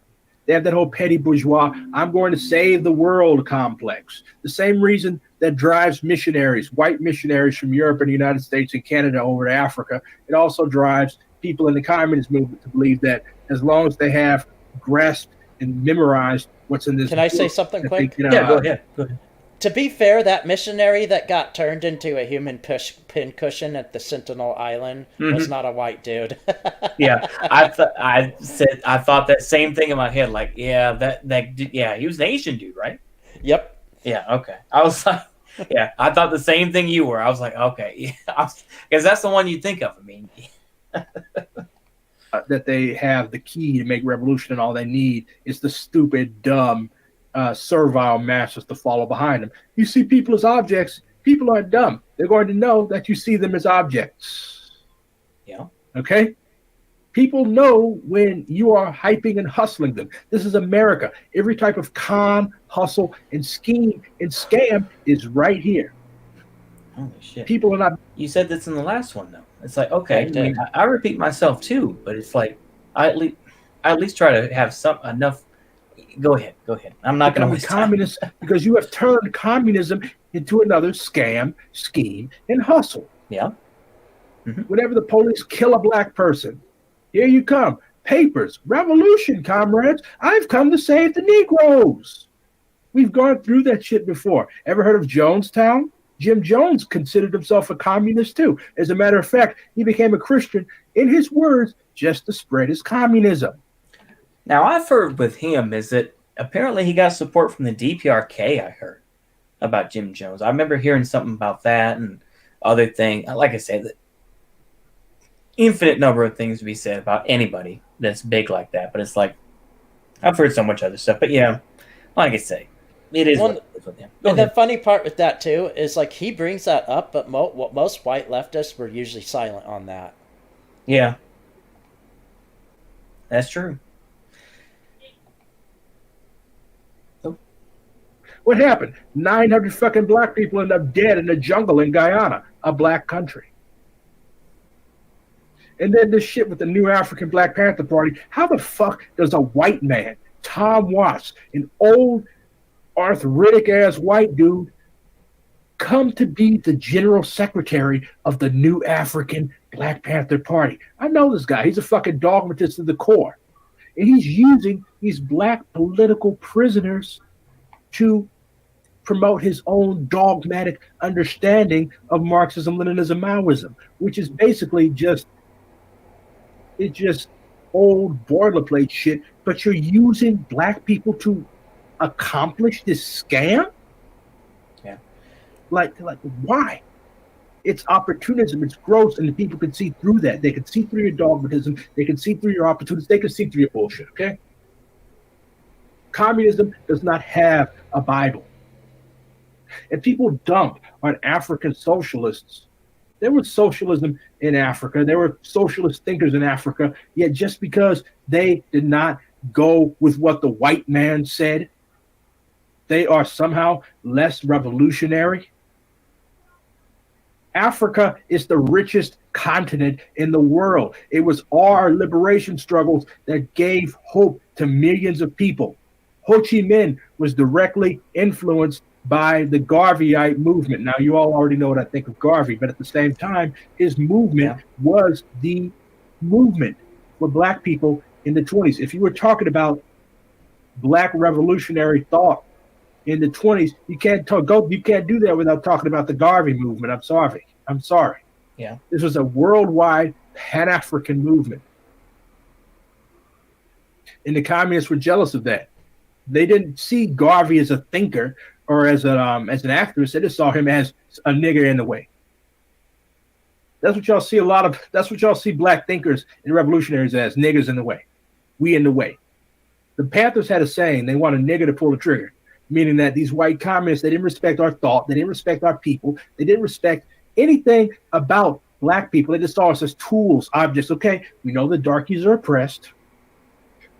They have that whole petty bourgeois, I'm going to save the world complex. The same reason that drives missionaries, white missionaries from Europe and the United States and Canada over to Africa. It also drives people in the communist movement to believe that as long as they have grasped and memorized what's in this
Can I say something quick?
Yeah, go ahead.
To be fair, that missionary that got turned into a human pincushion at the Sentinel Island was not a white dude.
Yeah, I thought that same thing in my head. Like, he was an Asian dude, right?
Yep.
Yeah. Okay. I was like, yeah, I thought the same thing you were. I was like, okay, because that's the one you think of. I mean,
that they have the key to make revolution, and all they need is the stupid, dumb, servile masses to follow behind them. You see people as objects. People aren't dumb. They're going to know that you see them as objects.
Yeah.
Okay? People know when you are hyping and hustling them. This is America. Every type of con, hustle, and scheme and scam is right here.
Holy shit.
People are not.
You said this in the last one, though. It's like, okay, I
Back
mean,
then.
I repeat myself too, but it's like I at least try to have some enough. Go ahead. I'm not going to
Becoming
waste time.
communists because you have turned communism into another scam, scheme, and hustle.
Yeah. Mm-hmm.
Whenever the police kill a black person, here you come. Papers, revolution, comrades. I've come to save the Negroes. We've gone through that shit before. Ever heard of Jonestown? Jim Jones considered himself a communist too. As a matter of fact, he became a Christian, in his words, just to spread his communism.
Now I've heard with him is that apparently he got support from the DPRK. I heard about Jim Jones. I remember hearing something about that and other thing. Like I said, the infinite number of things to be said about anybody that's big like that. But it's like I've heard so much other stuff. But yeah, like I say, it is what
One
it is with him. Go
And the
ahead.
funny part with that too is like he brings that up, but most white leftists were usually silent on that.
Yeah, that's true. Oh,
What happened? 900 fucking black people end up dead in the jungle in Guyana, a black country. And then this shit with the new African Black Panther Party. How the fuck does a white man, Tom Watts, an old arthritic ass white dude, come to be the general secretary of the new African Black Panther Party? I know this guy. He's a fucking dogmatist to the core. And he's using these black political prisoners to promote his own dogmatic understanding of Marxism, Leninism, Maoism, which is basically just old boilerplate shit, but you're using black people to accomplish this scam?
yeah.
Like why? It's opportunism, it's gross, and the people can see through that. They can see through your dogmatism, they can see through your opportunities, they can see through your bullshit, okay? Communism does not have a Bible. And people dump on African socialists. There was socialism in Africa. There were socialist thinkers in Africa. Yet just because they did not go with what the white man said, they are somehow less revolutionary. Africa is the richest continent in the world. It was our liberation struggles that gave hope to millions of people. Ho Chi Minh was directly influenced by the Garveyite movement. Now, you all already know what I think of Garvey, but at the same time, his movement
Yeah.
was the movement for black people in the 20s. If you were talking about black revolutionary thought in the 20s, you can't do that without talking about the Garvey movement. I'm sorry.
Yeah.
This was a worldwide Pan-African movement. And the communists were jealous of that. They didn't see Garvey as a thinker or as an activist. They just saw him as a nigger in the way. That's what y'all see that's what y'all see black thinkers and revolutionaries as, niggers in the way. We in the way. The Panthers had a saying, they want a nigger to pull the trigger, meaning that these white communists, they didn't respect our thought, they didn't respect our people, they didn't respect anything about black people. They just saw us as tools, objects. Okay, we know the darkies are oppressed.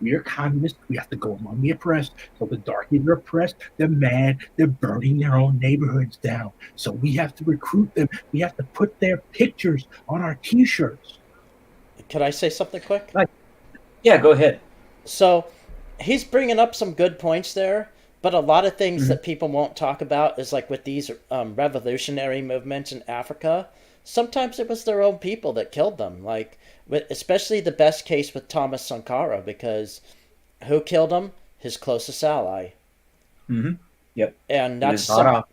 We are communists. We have to go among the oppressed. So the darkies are oppressed. They're mad. They're burning their own neighborhoods down. So we have to recruit them. We have to put their pictures on our T-shirts.
Could I say something quick?
Like,
Yeah, go ahead.
So he's bringing up some good points there, but a lot of things that people won't talk about is like with these revolutionary movements in Africa, sometimes it was their own people that killed them. Like, especially the best case with Thomas Sankara, because who killed him? His closest ally.
Mm-hmm. Yep.
And
He was bought off.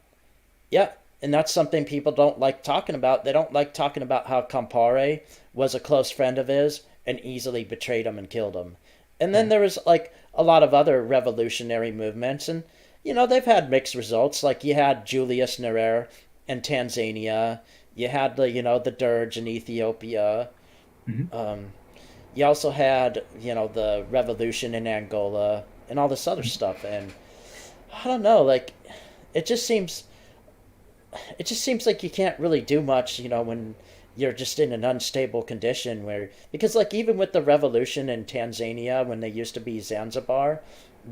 yeah, and that's something people don't like talking about. They don't like talking about how Campare was a close friend of his and easily betrayed him and killed him. And then there was like a lot of other revolutionary movements, and they've had mixed results. Like you had Julius Nyerere in Tanzania, you had the Dirge in Ethiopia. You also had the revolution in Angola and all this other stuff, and I don't know, like it just seems like you can't really do much, when you're just in an unstable condition because like even with the revolution in Tanzania when they used to be Zanzibar,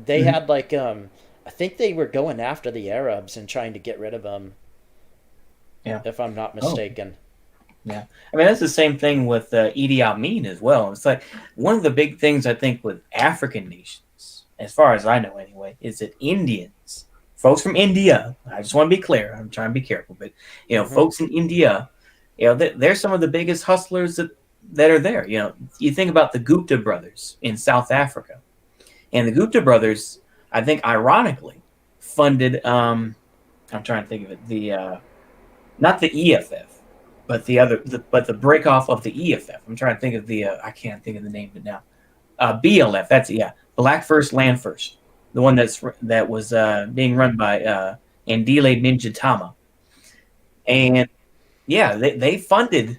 they had like I think they were going after the Arabs and trying to get rid of them.
Yeah.
If I'm not
Oh.
mistaken.
Yeah, I mean that's the same thing with Idi Amin as well. It's like one of the big things I think with African nations, as far as I know anyway, is that Indians, folks from India. I just want to be clear. I'm trying to be careful, but
Hmm.
folks in India, they're some of the biggest hustlers that are there. You think about the Gupta brothers in South Africa, and the Gupta brothers, I think, ironically, funded. I'm trying to think of it. The not the EFF, but but the break off of the EFF. I'm trying to think of the I can't think of the name of it now. BLF. That's it. Yeah, Black First Land First, the one that was being run by Andile Ninjatama, and yeah, they funded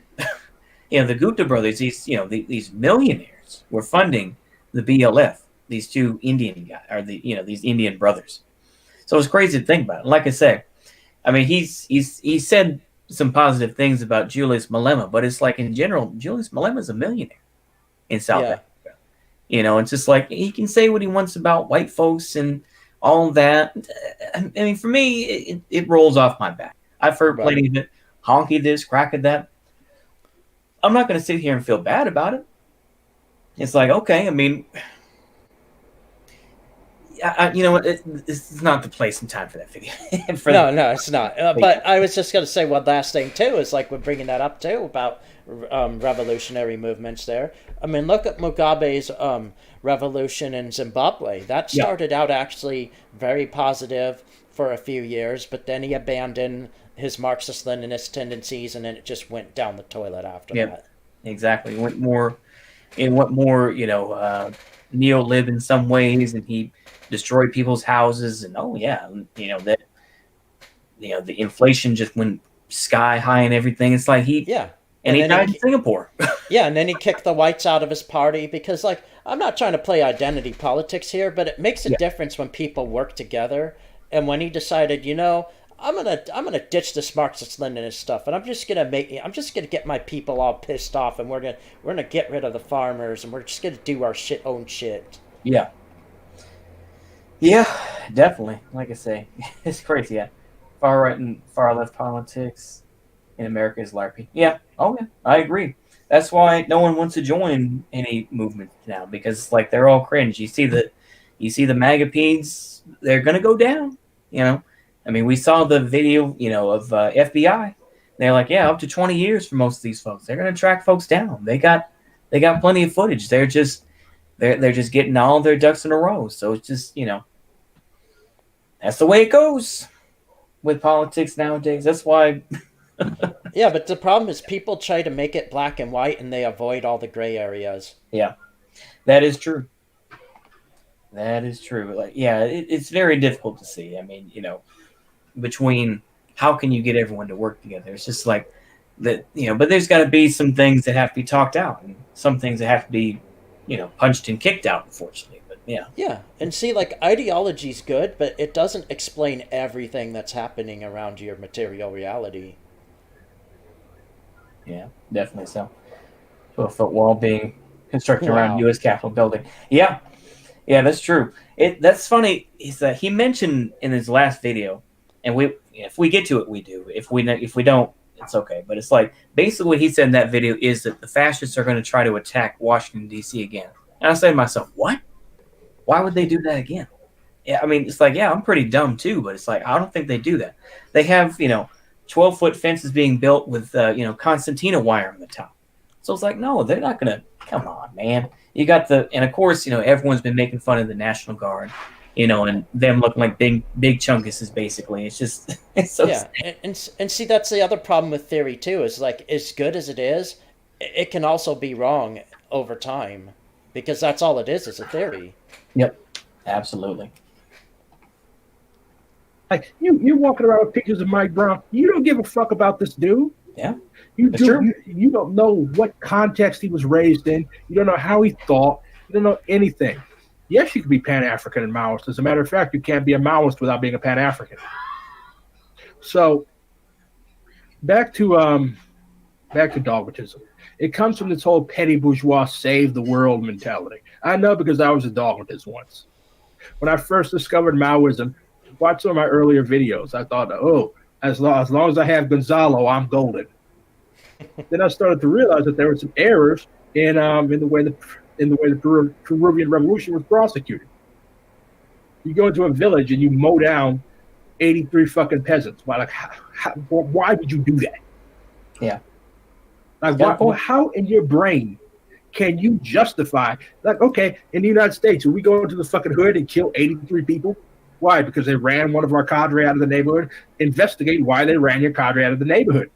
the Gupta brothers. These millionaires were funding the BLF. These two Indian guys, or these Indian brothers. So it's crazy to think about. Like I said, I mean, he said some positive things about Julius Malema, but it's like in general, Julius Malema is a millionaire in South
Yeah,
Africa. It's just like he can say what he wants about white folks and all that. I mean, for me, it rolls off my back. I've heard
right.
plenty of it. Honky this, crack at that. I'm not going to sit here and feel bad about it. It's like, okay, I mean, you know what? This is not the place and time for that video.
No, no, it's not. But I was just going to say one last thing too. Is like we're bringing that up too about revolutionary movements there. I mean, look at Mugabe's revolution in Zimbabwe. That
Yeah,
started out actually very positive for a few years, but then he abandoned his Marxist-Leninist tendencies, and then it just went down the toilet after
yeah,
that.
exactly. Went more, neo-lib in some ways, and he destroyed people's houses, and oh yeah, that the inflation just went sky high and everything. It's like
Yeah,
and
and
he
then
died in Singapore.
yeah, and then he kicked the whites out of his party because, like, I'm not trying to play identity politics here, but it makes a
Yeah,
difference when people work together. And when he decided, I'm gonna ditch this Marxist Leninist stuff, and I'm just gonna get my people all pissed off, and we're gonna get rid of the farmers, and we're just gonna do our own shit.
yeah, yeah, definitely. Like I say, it's crazy. Yeah, far right and far left politics in America is LARPy. Yeah, oh yeah, I agree. That's why no one wants to join any movement now because like they're all cringe. You see the MAGA peds, they're gonna go down. You know, I mean, we saw the video, of FBI. They're like, yeah, up to 20 years for most of these folks. They're gonna track folks down. They got plenty of footage. They're just getting all their ducks in a row. So it's just that's the way it goes with politics nowadays. That's why,
Yeah, but the problem is people try to make it black and white, and they avoid all the gray areas.
yeah, that is true. That is true. Like, yeah, it's very difficult to see. I mean, between how can you get everyone to work together? It's just like that, but there's got to be some things that have to be talked out and some things that have to be, punched and kicked out, unfortunately. But yeah,
Yeah, and see, like, ideology's good, but it doesn't explain everything that's happening around your material reality.
yeah, definitely so. 12-foot wall being constructed around
Wow.
U.S. Capitol building. Yeah, yeah, that's true. That's funny. Is that he mentioned in his last video, and if we get to it, we do. If we don't, it's okay. But it's like basically what he said in that video is that the fascists are going to try to attack Washington D.C. again. And I say to myself, what? Why would they do that again? Yeah, I mean, it's like, yeah, I'm pretty dumb too, but it's like I don't think they do that. They have 12-foot fences being built with concertina wire on the top. So it's like, no, they're not gonna. Come on, man. You got and of course, everyone's been making fun of the National Guard, and them looking like big chunkuses. Basically, it's just it's so
Yeah,
sad.
and see, that's the other problem with theory too. Is like as good as it is, it can also be wrong over time, because that's all it is a theory.
Yep, absolutely.
Like you're walking around with pictures of Mike Brown. You don't give a fuck about this dude.
Yeah,
You
it's
do.
true.
You don't know what context he was raised in. You don't know how he thought. You don't know anything. Yes, you can be Pan African and Maoist. As a matter of fact, you can't be a Maoist without being a Pan African. So back to dogmatism. It comes from this whole petty bourgeois save the world mentality. I know because I was a dogmatist once. When I first discovered Maoism, watch some of my earlier videos. I thought, oh, as long as I have Gonzalo, I'm golden. Then I started to realize that there were some errors in the Peruvian Revolution was prosecuted. You go into a village and you mow down 83 fucking peasants. Why would you do that?
Yeah.
Like, how in your brain can you justify, like, okay, in the United States, we go into the fucking hood and kill 83 people? Why? Because they ran one of our cadre out of the neighborhood. Investigate why they ran your cadre out of the neighborhood.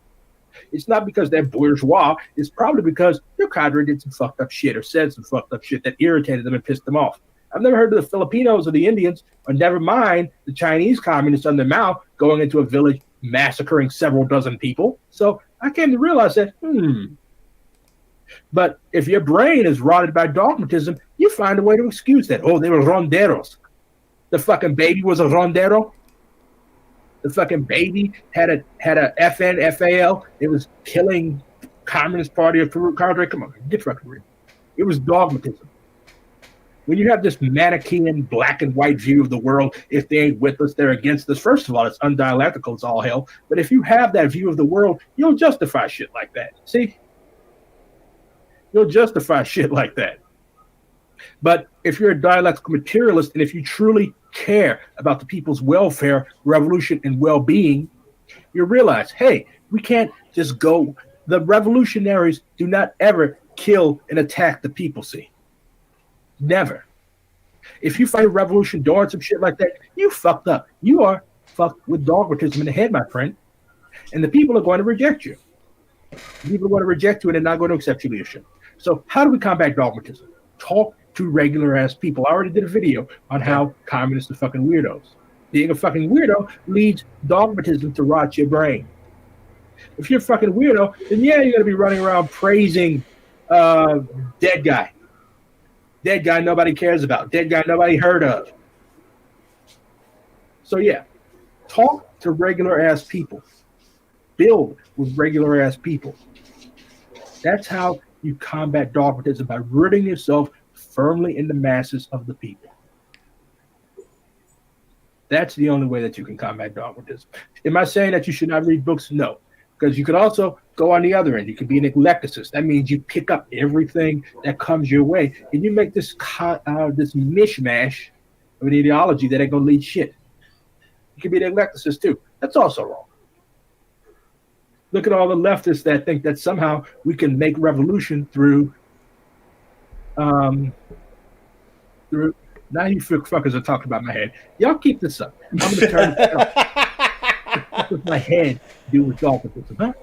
It's not because they're bourgeois. It's probably because your cadre did some fucked up shit or said some fucked up shit that irritated them and pissed them off. I've never heard of the Filipinos or the Indians, or never mind the Chinese communists on their mouth going into a village massacring several dozen people. So I came to realize that, But if your brain is rotted by dogmatism, you find a way to excuse that. Oh, they were ronderos. The fucking baby was a rondero. The fucking baby had a FN, FAL. It was killing Communist Party of Peru cadre. Come on, get fucking real. It was dogmatism. When you have this Manichaean black and white view of the world, if they ain't with us, they're against us. First of all, it's undialectical, it's all hell. But if you have that view of the world, you'll justify shit like that. See? You'll justify shit like that. But if you're a dialectical materialist, and if you truly care about the people's welfare, revolution, and well-being, you realize, hey, we can't just go. The revolutionaries do not ever kill and attack the people, see? Never. If you fight a revolution doing some shit like that, you fucked up. You are fucked with dogmatism in the head, my friend. And the people are going to reject you. People are going to reject you and they're not going to accept your leadership. So how do we combat dogmatism? Talk to regular ass people. I already did a video on how communists are fucking weirdos. Being a fucking weirdo leads dogmatism to rot your brain. If you're a fucking weirdo, then yeah, you're going to be running around praising dead guy. Dead guy nobody cares about. Dead guy nobody heard of. So yeah, talk to regular ass people. Build with regular ass people. That's how you combat dogmatism, by rooting yourself firmly in the masses of the people. That's the only way that you can combat dogmatism. Am I saying that you should not read books? No. Because you could also go on the other end. You could be an eclecticist. That means you pick up everything that comes your way, and you make this mishmash of an ideology that ain't going to lead shit. You could be an eclecticist too. That's also wrong. Look at all the leftists that think that somehow we can make revolution through now you fuckers are talking about my head. Y'all keep this up. I'm going to turn it up. What does my head do with dogmatism, huh?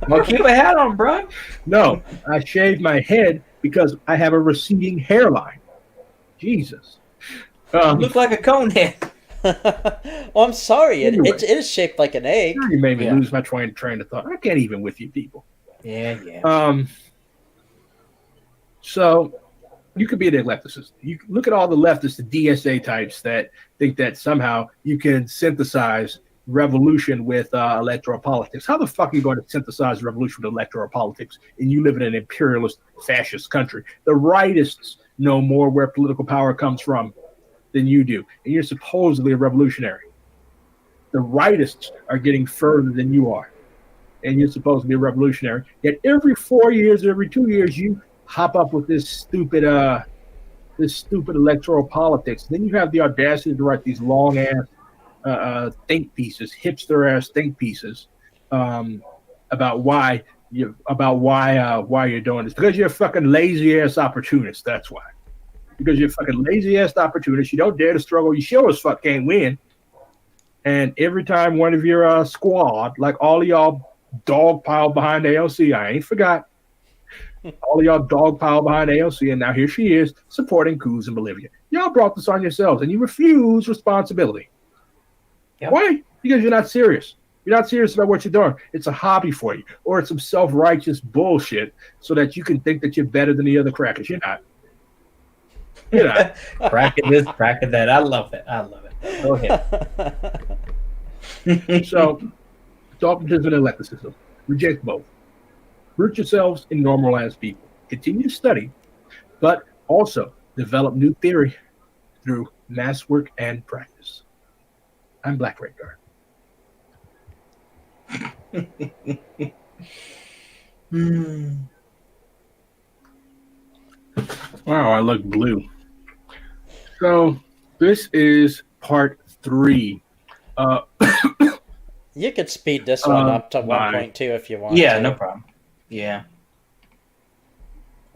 Well, keep a hat on, bro.
No, I shaved my head because I have a receding hairline. Jesus.
You look like a cone head.
Well, I'm sorry.
Anyway.
It is shaped like an egg.
You made me lose my train of thought. I can't even with you people.
Yeah.
So you could be an eclecticist. You look at all the leftists, the DSA types that think that somehow you can synthesize revolution with electoral politics. How the fuck are you going to synthesize revolution with electoral politics and you live in an imperialist fascist country? The rightists know more where political power comes from than you do, and you're supposedly a revolutionary. The rightists are getting further than you are, and you're supposed to be a revolutionary. Yet every 4 years, every 2 years, you hop up with this stupid electoral politics. Then you have the audacity to write these long ass think pieces, hipster ass think pieces about why you're doing this. Because you're a fucking lazy ass opportunist. That's why. Because you're a fucking lazy ass opportunist. You don't dare to struggle. You sure as fuck can't win. And every time one of your squad, like all of y'all dog piled behind AOC, I ain't forgot. All of y'all dog piled behind AOC, and now here she is supporting coups in Bolivia. Y'all brought this on yourselves, and you refuse responsibility. Yep. Why? Because you're not serious. You're not serious about what you're doing. It's a hobby for you, or it's some self-righteous bullshit so that you can think that you're better than the other crackers. You're not. You're not.
Cracking this, cracking that. I love it. Go ahead.
So, dogmatism and eclecticism. Reject both. Root yourselves in normal as people. Continue to study, but also develop new theory through mass work and practice. I'm Black Red Guard.
Hmm.
Wow, I look blue. So this is part 3 uh,
You could speed this one
of
up to
my
1.2 if you want
Yeah, no
to.
problem. Yeah.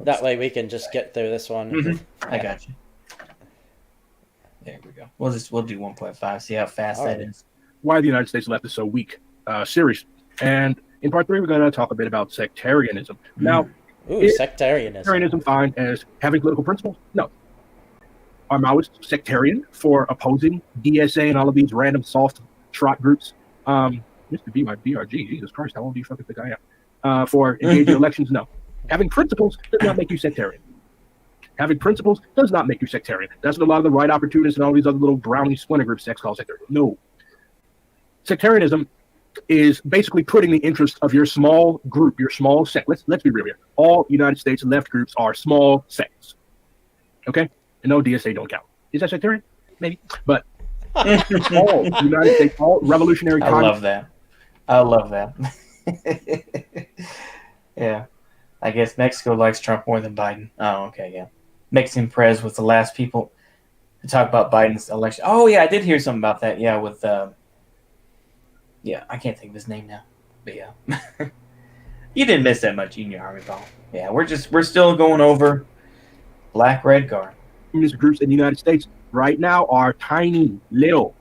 That way we can just get through this one.
I got you. There we go. We'll do 1.5. See how fast that
Alright.
is.
Why the United States Left is So Weak series. And in part 3, we're going to talk a bit about sectarianism. Now,
Ooh,
is
sectarianism.
sectarianism fine as having political principles? No. Are Maoists sectarian for opposing DSA and all of these random soft trot groups? Mr. B, my BRG, Jesus Christ, how old do you fucking think I am? For engaging elections? No. Having principles does not make you sectarian. Having principles does not make you sectarian. That's what a lot of the right opportunists and all these other little brownie splinter groups sects call sectarian. No. Sectarianism is basically putting the interest of your small group, your small sect. Let's be real here. All United States left groups are small sects. Okay? And no, DSA don't count. Is that sectarian? Maybe. But all United States, all revolutionary
I love that. I love that. Yeah. I guess Mexico likes Trump more than Biden. Oh, okay, yeah. Mexican Prez was the last people to talk about Biden's election. Oh, yeah, I did hear something about that. Yeah, with yeah, I can't think of his name now. But yeah. You didn't miss that much in your army ball. Yeah, we're still going over black red guard.
communist groups in the United States right now are tiny, little.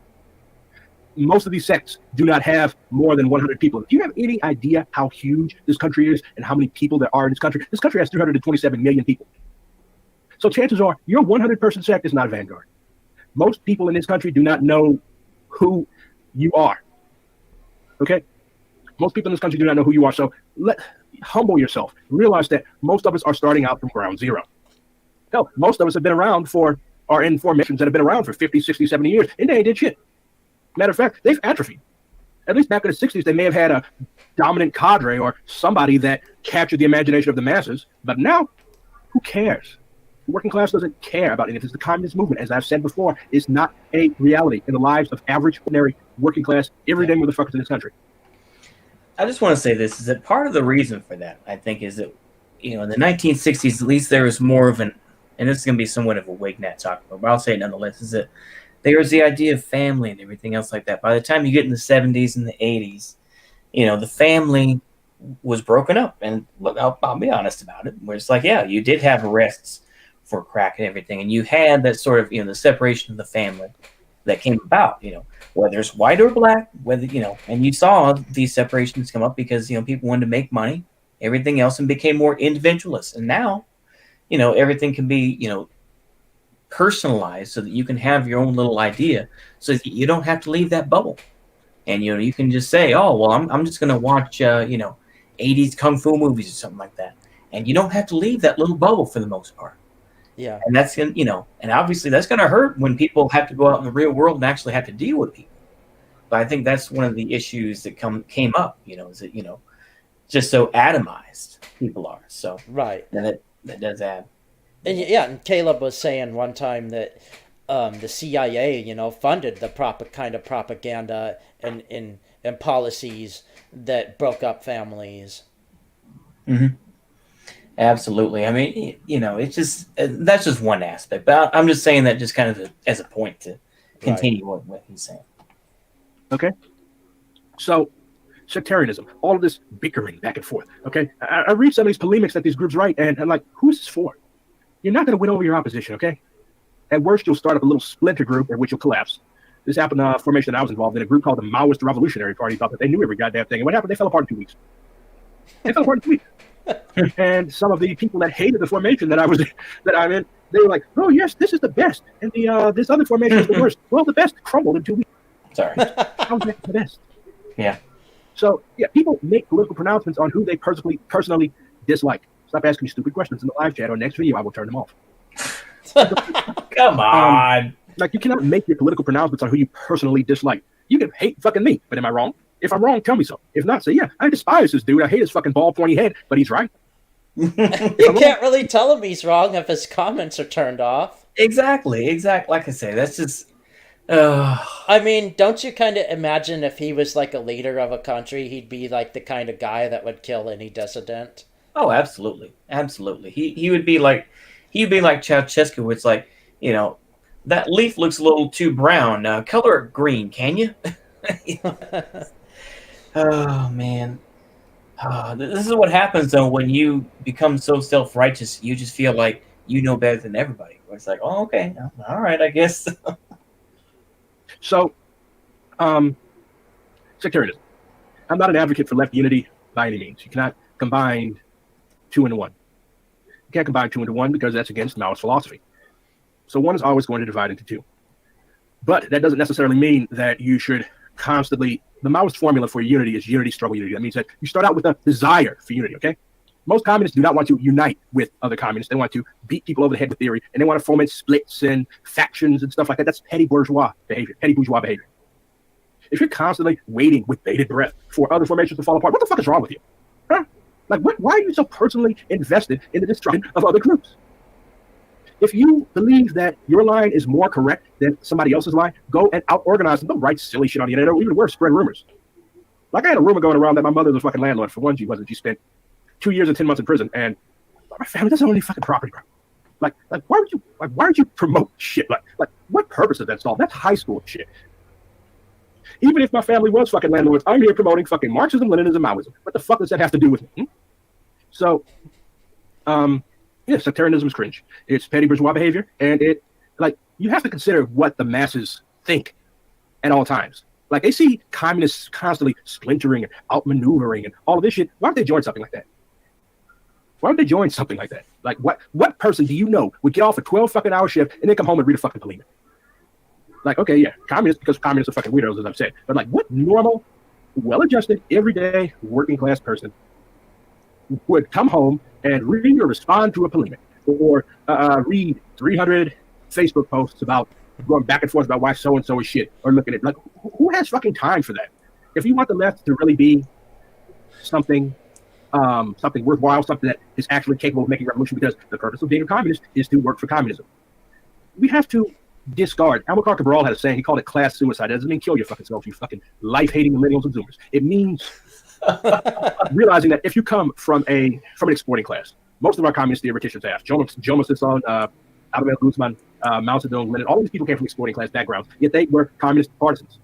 Most of these sects do not have more than 100 people. Do you have any idea how huge this country is and how many people there are in this country? This country has 327 million people. So chances are your 100-person sect is not Vanguard. Most people in this country do not know who you are. Okay? Most people in this country do not know who you are. So humble yourself. Realize that most of us are starting out from ground zero. Hell, most of us have been around are in formations that have been around for 50, 60, 70 years, and they ain't did shit. Matter of fact, they've atrophied. At least back in the 60s, they may have had a dominant cadre or somebody that captured the imagination of the masses. But now, who cares? The working class doesn't care about anything. The communist movement, as I've said before, is not a reality in the lives of average, ordinary, working class, everyday motherfuckers in this country.
I just want to say this, is that part of the reason for that, I think, is that, in the 1960s, at least there was more of an, and this is going to be somewhat of a Wignat talk, but I'll say it nonetheless, is that there was the idea of family and everything else like that. By the time you get in the 70s and the 80s, the family was broken up. And look, I'll be honest about it. Where it's like, yeah, you did have arrests for crack and everything. And you had that sort of, the separation of the family that came about, whether it's white or black, whether, and you saw these separations come up because, people wanted to make money, everything else, and became more individualist. And now, everything can be, personalized so that you can have your own little idea so that you don't have to leave that bubble. And, you can just say, oh, well, I'm just going to watch, 80s Kung Fu movies or something like that. And you don't have to leave that little bubble for the most part.
Yeah.
And that's, and obviously that's going to hurt when people have to go out in the real world and actually have to deal with people. But I think that's one of the issues that came up, is that, just so atomized people are. So
right.
that does add.
And yeah, and Caleb was saying one time that the CIA, funded the proper kind of propaganda and policies that broke up families.
Mm-hmm. Absolutely. I mean, it's just that's just one aspect. But I'm just saying that just kind of as a point to continue what he's saying.
Okay. So, sectarianism, all of this bickering back and forth. Okay. I read some of these polemics that these groups write, and I'm like, who is this for? You're not going to win over your opposition, okay? At worst, you'll start up a little splinter group at which you'll collapse. This happened in a formation that I was involved in, a group called the Maoist Revolutionary Party. Thought that they knew every goddamn thing. And what happened? They fell apart in 2 weeks. They fell apart in 2 weeks. And some of the people that hated the formation that I'm in, they were like, oh, yes, this is the best. And this other formation is the worst. Well, the best crumbled in 2 weeks.
Sorry.
How is that the best?
Yeah.
So, yeah, people make political pronouncements on who they personally dislike. Stop asking me stupid questions in the live chat or next video. I will turn them off.
Come on.
You cannot make your political pronouncements on who you personally dislike. You can hate fucking me, but am I wrong? If I'm wrong, tell me so. If not, say, yeah, I despise this dude. I hate his fucking bald, pointy head, but he's right.
You can't really tell him he's wrong if his comments are turned off.
Exactly. Like I say, that's Uh,
I mean, don't you kind of imagine if he was like a leader of a country, he'd be like the kind of guy that would kill any dissident?
oh, absolutely, absolutely. He'd be like Ceausescu. It's like, you know, that leaf looks a little too brown. Color it green, can you? Oh man. This is what happens though when you become so self-righteous. You just feel like you know better than everybody. It's like, oh, okay, all right, I guess.
So, sectarianism. I'm not an advocate for left unity by any means. You cannot combine two into one. You can't combine two into one because that's against Maoist philosophy. So one is always going to divide into two. But that doesn't necessarily mean that you should constantly. The Maoist formula for unity is unity, struggle, unity. That means that you start out with a desire for unity, okay? Most communists do not want to unite with other communists. They want to beat people over the head with theory, and they want to foment splits and factions and stuff like that. That's petty bourgeois behavior, petty bourgeois behavior. If you're constantly waiting with bated breath for other formations to fall apart, what the fuck is wrong with you? Huh? Like, why are you so personally invested in the destruction of other groups? If you believe that your line is more correct than somebody else's line, go and out-organize them. Don't write silly shit on the internet, or even worse, spread rumors. Like, I had a rumor going around that my mother's a fucking landlord. For one, she wasn't. She spent 2 years and 10 months in prison, and my family doesn't own any fucking property, bro. Like, why would you promote shit? Like, what purpose does that solve? That's high school shit. Even if my family was fucking landlords, I'm here promoting fucking Marxism, Leninism, Maoism. What the fuck does that have to do with me? So, yeah, sectarianism is cringe. It's petty bourgeois behavior, and you have to consider what the masses think at all times. Like, they see communists constantly splintering and outmaneuvering and all of this shit. Why don't they join something like that? Why don't they join something like that? Like, what person do you know would get off a 12 fucking hour shift and then come home and read a fucking polemic? Like, okay, yeah, communists, because communists are fucking weirdos, as I've said. But like, what normal, well-adjusted, everyday working class person would come home and read or respond to a polemic, or read 300 Facebook posts about going back and forth about why so-and-so is shit, or looking at, like, who has fucking time for that? If you want the left to really be something worthwhile, something that is actually capable of making revolution, because the purpose of being a communist is to work for communism, we have to discard. Amilcar Cabral had a saying, he called it class suicide. That doesn't mean kill your fucking self, you fucking life-hating millennials and zoomers. It means realizing that if you come from an exporting class, most of our communist theoreticians have. Jonas Sisson, Abel Guzman, Mao Zedong, Lenin, all these people came from exporting class backgrounds, yet they were communist partisans.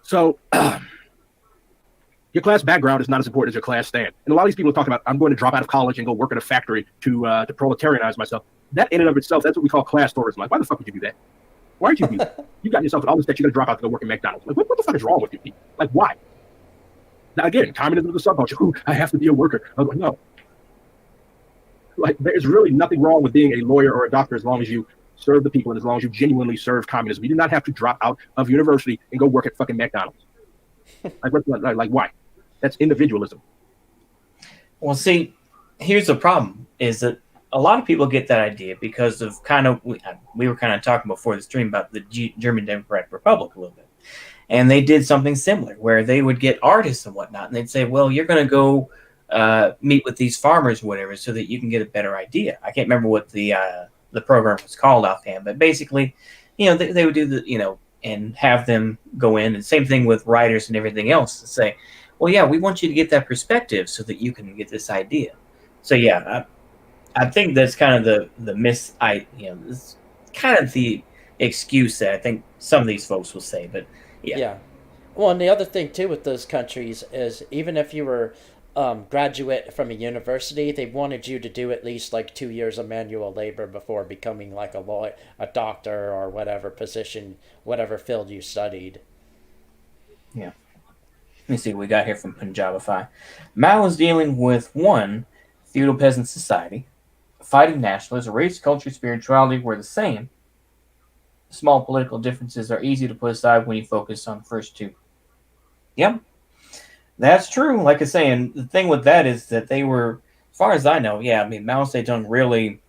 So your class background is not as important as your class stand. And a lot of these people are talking about, I'm going to drop out of college and go work in a factory to proletarianize myself. That in and of itself, that's what we call class tourism. Like, why the fuck would you do that? Why aren't you do that? You got yourself in all this debt, you're going to drop out to go work in McDonald's. Like, what the fuck is wrong with you people? Like, why? Now, again, communism is a subculture. Ooh, I have to be a worker. I was like, no. Like, there's really nothing wrong with being a lawyer or a doctor as long as you serve the people and as long as you genuinely serve communism. You do not have to drop out of university and go work at fucking McDonald's. Like, why? That's individualism.
Well, see, here's the problem: is that a lot of people get that idea because of we were kind of talking before the stream about the German Democratic Republic a little bit, and they did something similar where they would get artists and whatnot, and they'd say, "Well, you're going to go meet with these farmers, or whatever, so that you can get a better idea." I can't remember what the program was called offhand, but basically, they would do and have them go in, and same thing with writers and everything else, to say, "Well, yeah, we want you to get that perspective so that you can get this idea." So yeah. I think that's kind of it's kind of the excuse that I think some of these folks will say, but yeah.
Yeah. Well, and the other thing too with those countries is even if you were graduate from a university, they wanted you to do at least like 2 years of manual labor before becoming like a lawyer, a doctor, or whatever position, whatever field you studied.
Yeah. Let me see what we got here from Punjabify. Mao is dealing with one feudal peasant society. Fighting nationalists, race, culture, spirituality were the same. Small political differences are easy to put aside when you focus on the first two. Yep, that's true. Like I say, and the thing with that is that they were, as far as I know, yeah, I mean, Mao Zedong really,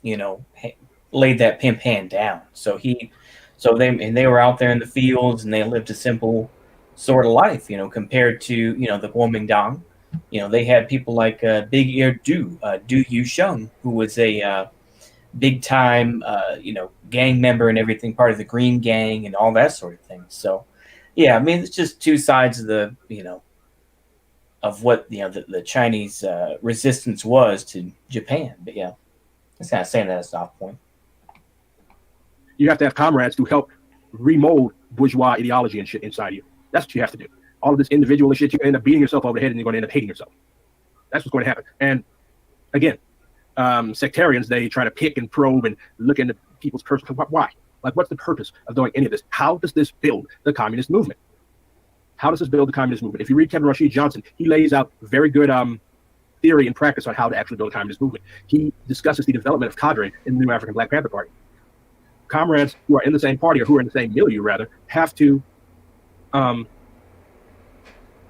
laid that pimp hand down. So they were out there in the fields and they lived a simple sort of life, compared to, the Kuomintang. They had people like Big Ear Du Yusheng, who was a big time, gang member and everything, part of the Green Gang and all that sort of thing. So, yeah, I mean, it's just two sides of the, of what the Chinese resistance was to Japan. But yeah, it's kind of saying that as an off point.
You have to have comrades to help remold bourgeois ideology and shit inside you. That's what you have to do. All of this individual and shit, you're going to end up beating yourself over the head and you're going to end up hating yourself. That's what's going to happen. And again, sectarians, they try to pick and probe and look into people's personal. Why? Like, what's the purpose of doing any of this? How does this build the communist movement? How does this build the communist movement? If you read Kevin Rashid Johnson, he lays out very good theory and practice on how to actually build a communist movement. He discusses the development of cadre in the New African Black Panther Party. Comrades who are in the same party, or who are in the same milieu rather, have to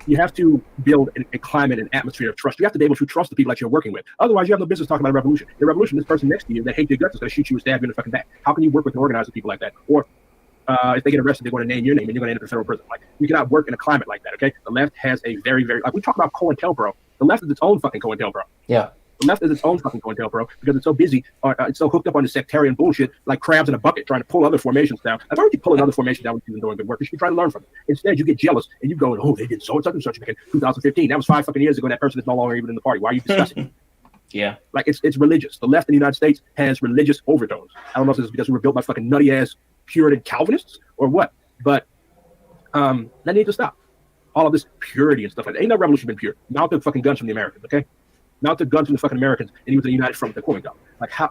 you have to build a climate and atmosphere of trust. You have to be able to trust the people that you're working with. Otherwise, you have no business talking about a revolution. In a revolution, this person next to you that hates your guts is going to shoot you and stab you in the fucking back. How can you work with and organize with people like that? Or if they get arrested, they're going to name your name and you're going to end up in federal prison. Like, you cannot work in a climate like that, okay? The left has a very, very, like, we talk about COINTELPRO. The left is its own fucking COINTELPRO.
Yeah.
The left is its own fucking COINTELPRO because it's so busy, it's so hooked up on the sectarian bullshit, like crabs in a bucket, trying to pull other formations down. I've already pulled another formation down when you've been doing good work. You should be trying to learn from it. Instead, you get jealous and you go, oh, they did so and such and such back in 2015. That was 5 fucking years ago. That person is no longer even in the party. Why are you discussing?
Yeah.
Like, it's religious. The left in the United States has religious overtones. I don't know if it's because we were built by fucking nutty ass Puritan Calvinists or what, but that needs to stop. All of this purity and stuff like that. Ain't no revolution been pure. Mao took fucking guns from the Americans, okay? Mao took guns from the fucking Americans, and he was a united front with the Kuomintang. Like, how?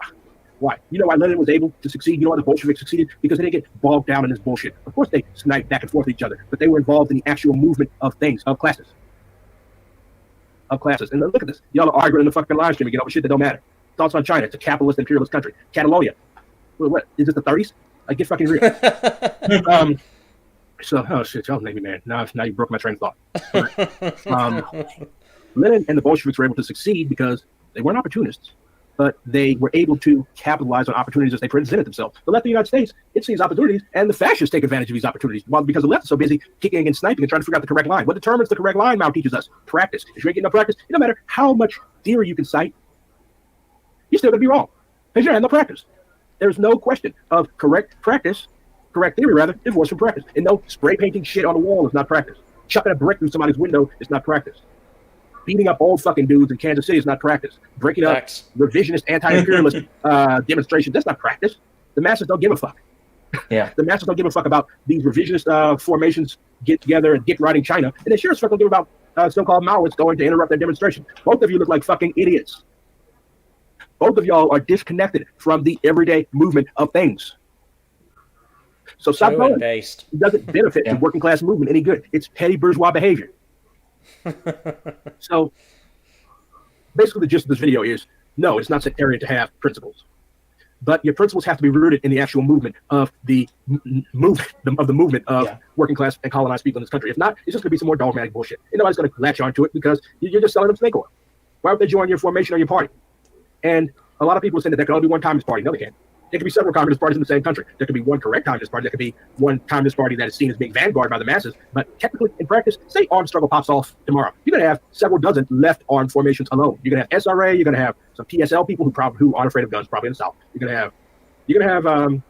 Why? You know why Lenin was able to succeed? You know why the Bolsheviks succeeded? Because they didn't get bogged down in this bullshit. Of course, they sniped back and forth at each other, but they were involved in the actual movement of things, of classes. Of classes. And look at this. Y'all are arguing in the fucking live stream again over shit that don't matter. Thoughts on China? It's a capitalist, imperialist country. Catalonia. What? Is this the 30s? Like, get fucking real. So, oh shit, y'all made me mad. Now you broke my train of thought. Lenin and the Bolsheviks were able to succeed because they weren't opportunists, but they were able to capitalize on opportunities as they presented themselves. The left of the United States, it sees opportunities, and the fascists take advantage of these opportunities. Well, because the left is so busy kicking and sniping and trying to figure out the correct line. What determines the correct line, Mao teaches us? Practice. If you ain't getting no practice, it don't matter how much theory you can cite, you're still going to be wrong because you have no practice. There's no question of correct theory rather, divorced from practice. And no, spray painting shit on the wall is not practice. Chucking a brick through somebody's window is not practice. Beating up old fucking dudes in Kansas City is not practice. Breaking up revisionist, anti-imperialist demonstrations, that's not practice. The masses don't give a fuck.
Yeah.
The masses don't give a fuck about these revisionist formations get together and dick riding China. And they sure as fuck don't give about so-called Maoists going to interrupt their demonstration. Both of you look like fucking idiots. Both of y'all are disconnected from the everyday movement of things. So stop going. It doesn't benefit the working class movement any good. It's petty bourgeois behavior. So basically the gist of this video is, no, it's not sectarian to have principles, but your principles have to be rooted in the actual movement of the movement of working class and colonized people in this country. If not, it's just going to be some more dogmatic bullshit. And nobody's going to latch onto it because you're just selling them snake oil. Why would they join your formation or your party? And a lot of people are saying that there can only be one communist party. No, they can't. There could be several communist parties in the same country. There could be one correct communist party. There could be one communist party that is seen as being vanguard by the masses. But technically, in practice, say armed struggle pops off tomorrow, you're going to have several dozen left armed formations alone. You're going to have SRA. You're going to have some PSL people who aren't afraid of guns, probably in the South. You're going to have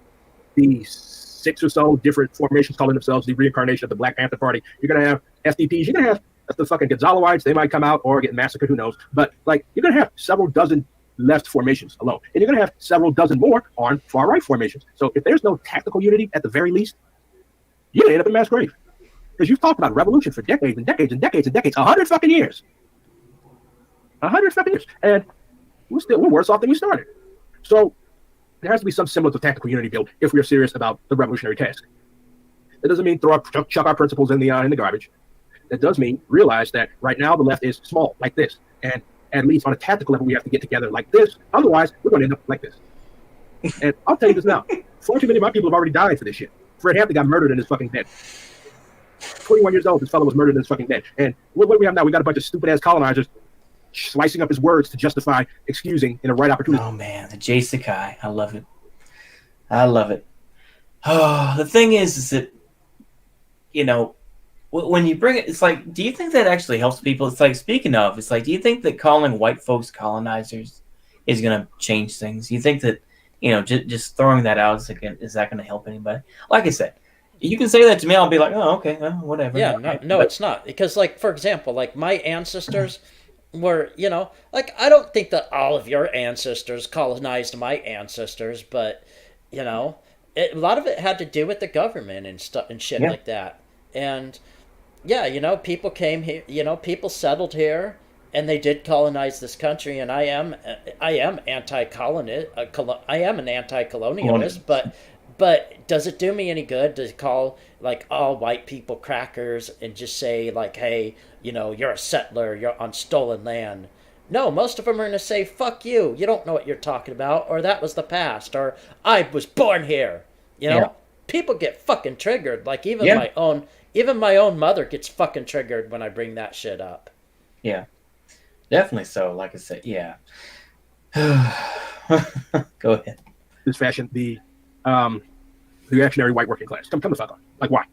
the 6 or so different formations calling themselves the reincarnation of the Black Panther Party. You're going to have FDPs. You're going to have the fucking Gonzaloites. They might come out or get massacred. Who knows? But like, you're going to have several dozen left formations alone. And you're going to have several dozen more on far-right formations. So if there's no tactical unity at the very least, you're going to end up in mass grave. Because you've talked about revolution for decades and decades and decades and decades, 100 fucking years. 100 fucking years. And we're worse off than we started. So there has to be some semblance of tactical unity built if we're serious about the revolutionary task. That doesn't mean chuck our principles in the garbage. That does mean realize that right now the left is small, like this. And at least on a tactical level, we have to get together like this. Otherwise, we're going to end up like this. And I'll tell you this now. 40 many of my people have already died for this shit. Fred Hampton got murdered in his fucking bed. 21 years old, this fellow was murdered in his fucking bed. And what do we have now? We got a bunch of stupid-ass colonizers slicing up his words to justify excusing in a right opportunity.
Oh, man, the Jay Sakai. I love it. I love it. Oh, the thing is that, when you bring it, it's like, do you think that actually helps people? It's like, speaking of, it's like, do you think that calling white folks colonizers is going to change things? Do you think that, just throwing that out is that going to help anybody? Like I said, you can say that to me. I'll be like, oh, okay, whatever.
Yeah,
All
no,
right.
no,
But
it's not. Because, like, for example, like my ancestors were, like I don't think that all of your ancestors colonized my ancestors, but you know, a lot of it had to do with the government and stuff and shit
yeah,
like that. And yeah, people came here, people settled here, and they did colonize this country. And I am anti-colonist. I am an anti-colonialist,
colonial.
but does it do me any good to call like all white people crackers and just say like, hey, you're a settler, you're on stolen land? No, most of them are gonna say, fuck you, you don't know what you're talking about, or that was the past, or I was born here. You
Yeah,
know, people get fucking triggered. Like
yeah,
even my own mother gets fucking triggered when I bring that shit up.
yeah, definitely. So, like I said, yeah. Go ahead.
This fashion, the reactionary white working class. Come the fuck on. Like, why?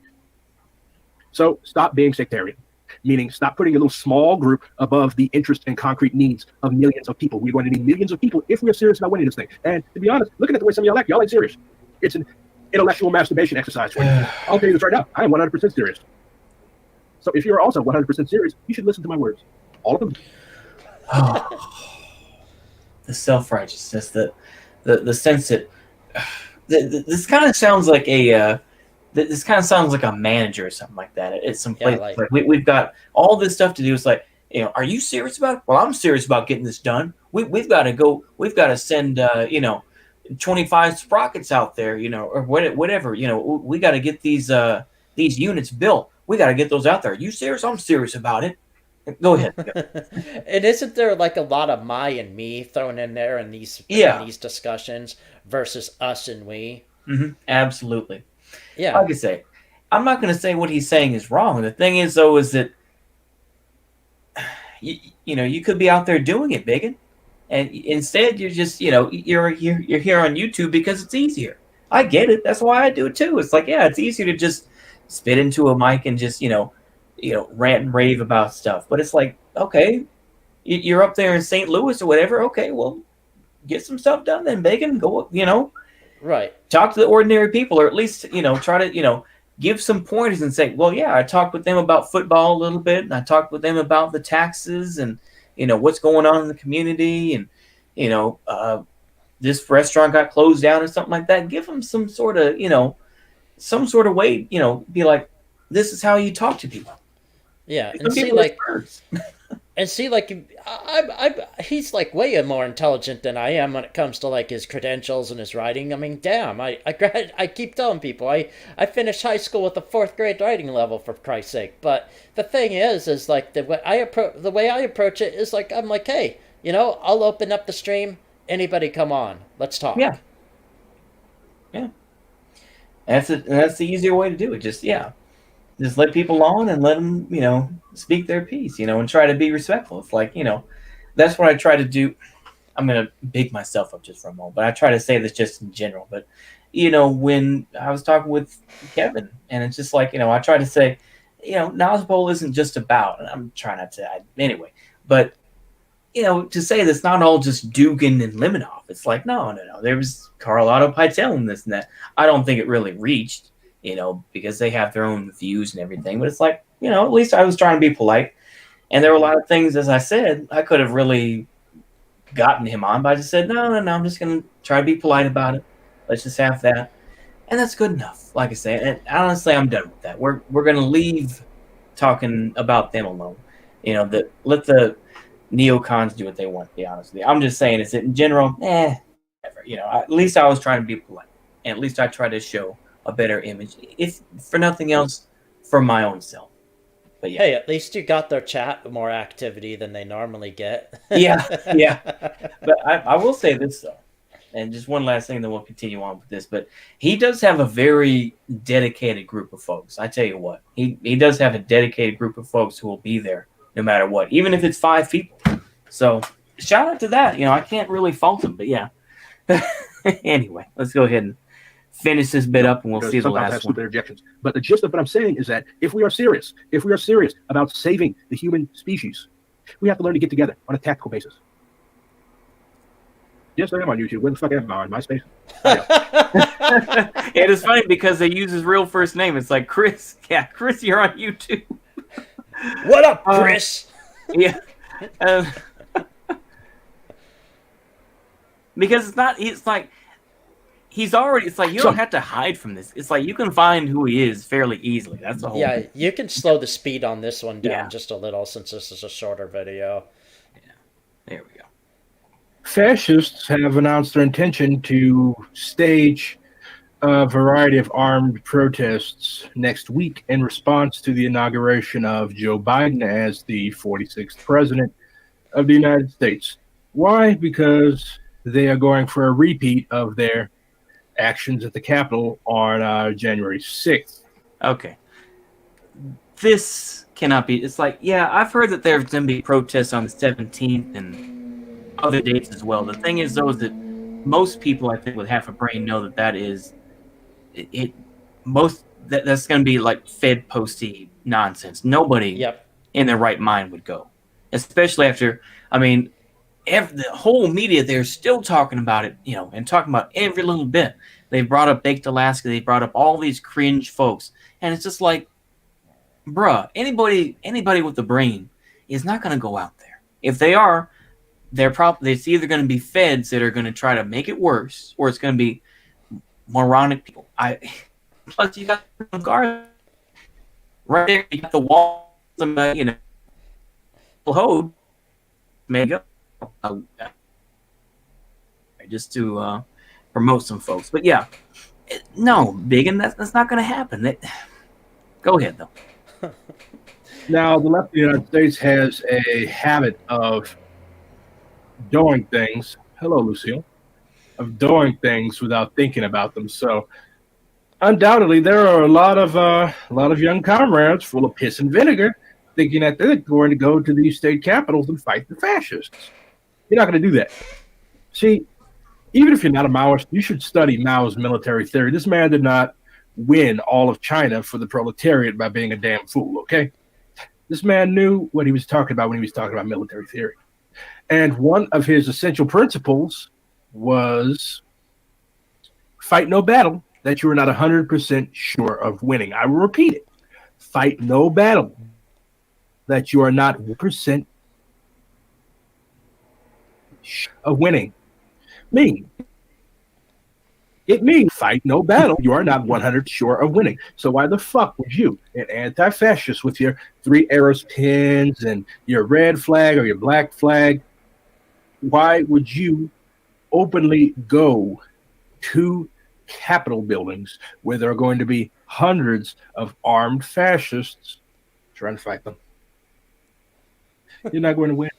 So stop being sectarian, meaning stop putting a little small group above the interest and concrete needs of millions of people. We're going to need millions of people if we're serious about winning this thing. And to be honest, looking at the way some of y'all ain't serious. It's an intellectual masturbation exercise for you. I'll tell you this right now. I am 100% serious. So if you're also 100% serious, you should listen to my words. All of them.
The self-righteousness, the sense that this kind of sounds like this kind of sounds like a manager or something like that at some
Yeah,
place. Like we've got all this stuff to do. It's like, are you serious about it? Well, I'm serious about getting this done. We've got to go. We've got to send 25 sprockets out there, or whatever. We got to get these units built. We got to get those out there. Are you serious? I'm serious about it. Go ahead.
and isn't there like a lot of my and me thrown in there in these
Yeah.
discussions versus us and we?
Absolutely.
Yeah,
Like I say, I'm not going to say what he's saying is wrong. The thing is, though, is that you could be out there doing it, Biggin, and instead you're just you're here on YouTube because it's easier. I get it. That's why I do it too. It's like, yeah, it's easier to just spit into a mic and just rant and rave about stuff. But it's like, okay, you're up there in St. Louis or whatever. Okay, well, get some stuff done then, Biggin. Go,
right.
talk to the ordinary people, or at least try to give some pointers and say, well, yeah, I talked with them about football a little bit, and I talked with them about the taxes and what's going on in the community, and this restaurant got closed down or something like that. Give them some sort of way, be like, this is how you talk to people.
Yeah,
Some people are birds.
and see, like, he's like way more intelligent than I am when it comes to like his credentials and his writing. I mean, damn, I keep telling people I finished high school with a 4th grade writing level, for Christ's sake. But the thing is like the way I approach it is like, I'm like, hey, I'll open up the stream. Anybody come on, let's talk.
Yeah. That's the easier way to do it. Just let people on and let them, speak their piece, and try to be respectful. It's like, that's what I try to do. I'm going to big myself up just for a moment, but I try to say this just in general. But, when I was talking with Kevin, and it's just like, I try to say, Knowledge Bowl isn't just about, and I'm trying not to, anyway, but, to say that's not all just Dugan and Lemanoff. It's like, no. There was Carlotta Pytel and this and that. I don't think it really reached, because they have their own views and everything. But it's like, at least I was trying to be polite. And there were a lot of things, as I said, I could have really gotten him on, but I just said, no, I'm just going to try to be polite about it. Let's just have that. And that's good enough, like I say. And honestly, I'm done with that. We're going to leave talking about them alone. Let the neocons do what they want, to be honest with you. I'm just saying, is it in general, whatever. At least I was trying to be polite. And at least I try to show a better image, if for nothing else, for my own self. But yeah.
Hey, at least you got their chat more activity than they normally get.
yeah. But I will say this, though, and just one last thing, then we'll continue on with this. But he does have a very dedicated group of folks. I tell you what, he does have a dedicated group of folks who will be there no matter what, even if it's 5 people. So shout out to that. I can't really fault him, but yeah. Anyway, let's go ahead and finish this bit up, and we'll see the last one.
Objections. But the gist of what I'm saying is that if we are serious about saving the human species, we have to learn to get together on a tactical basis. Yes, I am on YouTube. Where the fuck am I on MySpace? I am.
It is funny because they use his real first name. It's like Chris. Yeah, Chris, you're on YouTube.
What up, Chris?
Yeah. Uh, because it's not. It's like he's already. It's like you don't have to hide from this. It's like you can find who he is fairly easily. That's the whole.
Yeah, you can slow the speed on this one down
Yeah.
just a little since this is a shorter video.
There we go.
Fascists have announced their intention to stage a variety of armed protests next week in response to the inauguration of Joe Biden as the 46th president of the United States. Why? Because they are going for a repeat of their actions at the Capitol on January 6th.
Okay. This cannot be. It's like, yeah, I've heard that there's going to be protests on the 17th and other dates as well. The thing is, though, is that most people, I think, with half a brain know that that is that's going to be like Fed posty nonsense. Nobody in their right mind would go, especially after. I mean, the whole media, they're still talking about it, and talking about every little bit. They brought up Baked Alaska. They brought up all these cringe folks, and it's just like, bruh, anybody with a brain is not going to go out there. If they are, it's either going to be feds that are going to try to make it worse, or it's going to be moronic people. Plus you got the guard right there. You got the wall. Hold. Maybe go. Just to promote some folks, but yeah, no, Biggin, that's not going to happen. Go ahead though.
Now, the left of the United States has a habit of doing things. Hello, Lucille. Of doing things without thinking about them. So, undoubtedly, there are a lot of young comrades full of piss and vinegar, thinking that they're going to go to these state capitals and fight the fascists. You're not going to do that. See, even if you're not a Maoist, you should study Mao's military theory. This man did not win all of China for the proletariat by being a damn fool, okay? This man knew what he was talking about when he was talking about military theory. And one of his essential principles was fight no battle that you are not 100% sure of winning. I will repeat it. Fight no battle that you are not 100% of winning. It means fight no battle you are not 100% sure of winning. So why the fuck would you, an anti-fascist with your 3 arrows pins and your red flag or your black flag, why would you openly go to Capitol buildings where there are going to be hundreds of armed fascists trying to fight them? You're not going to win.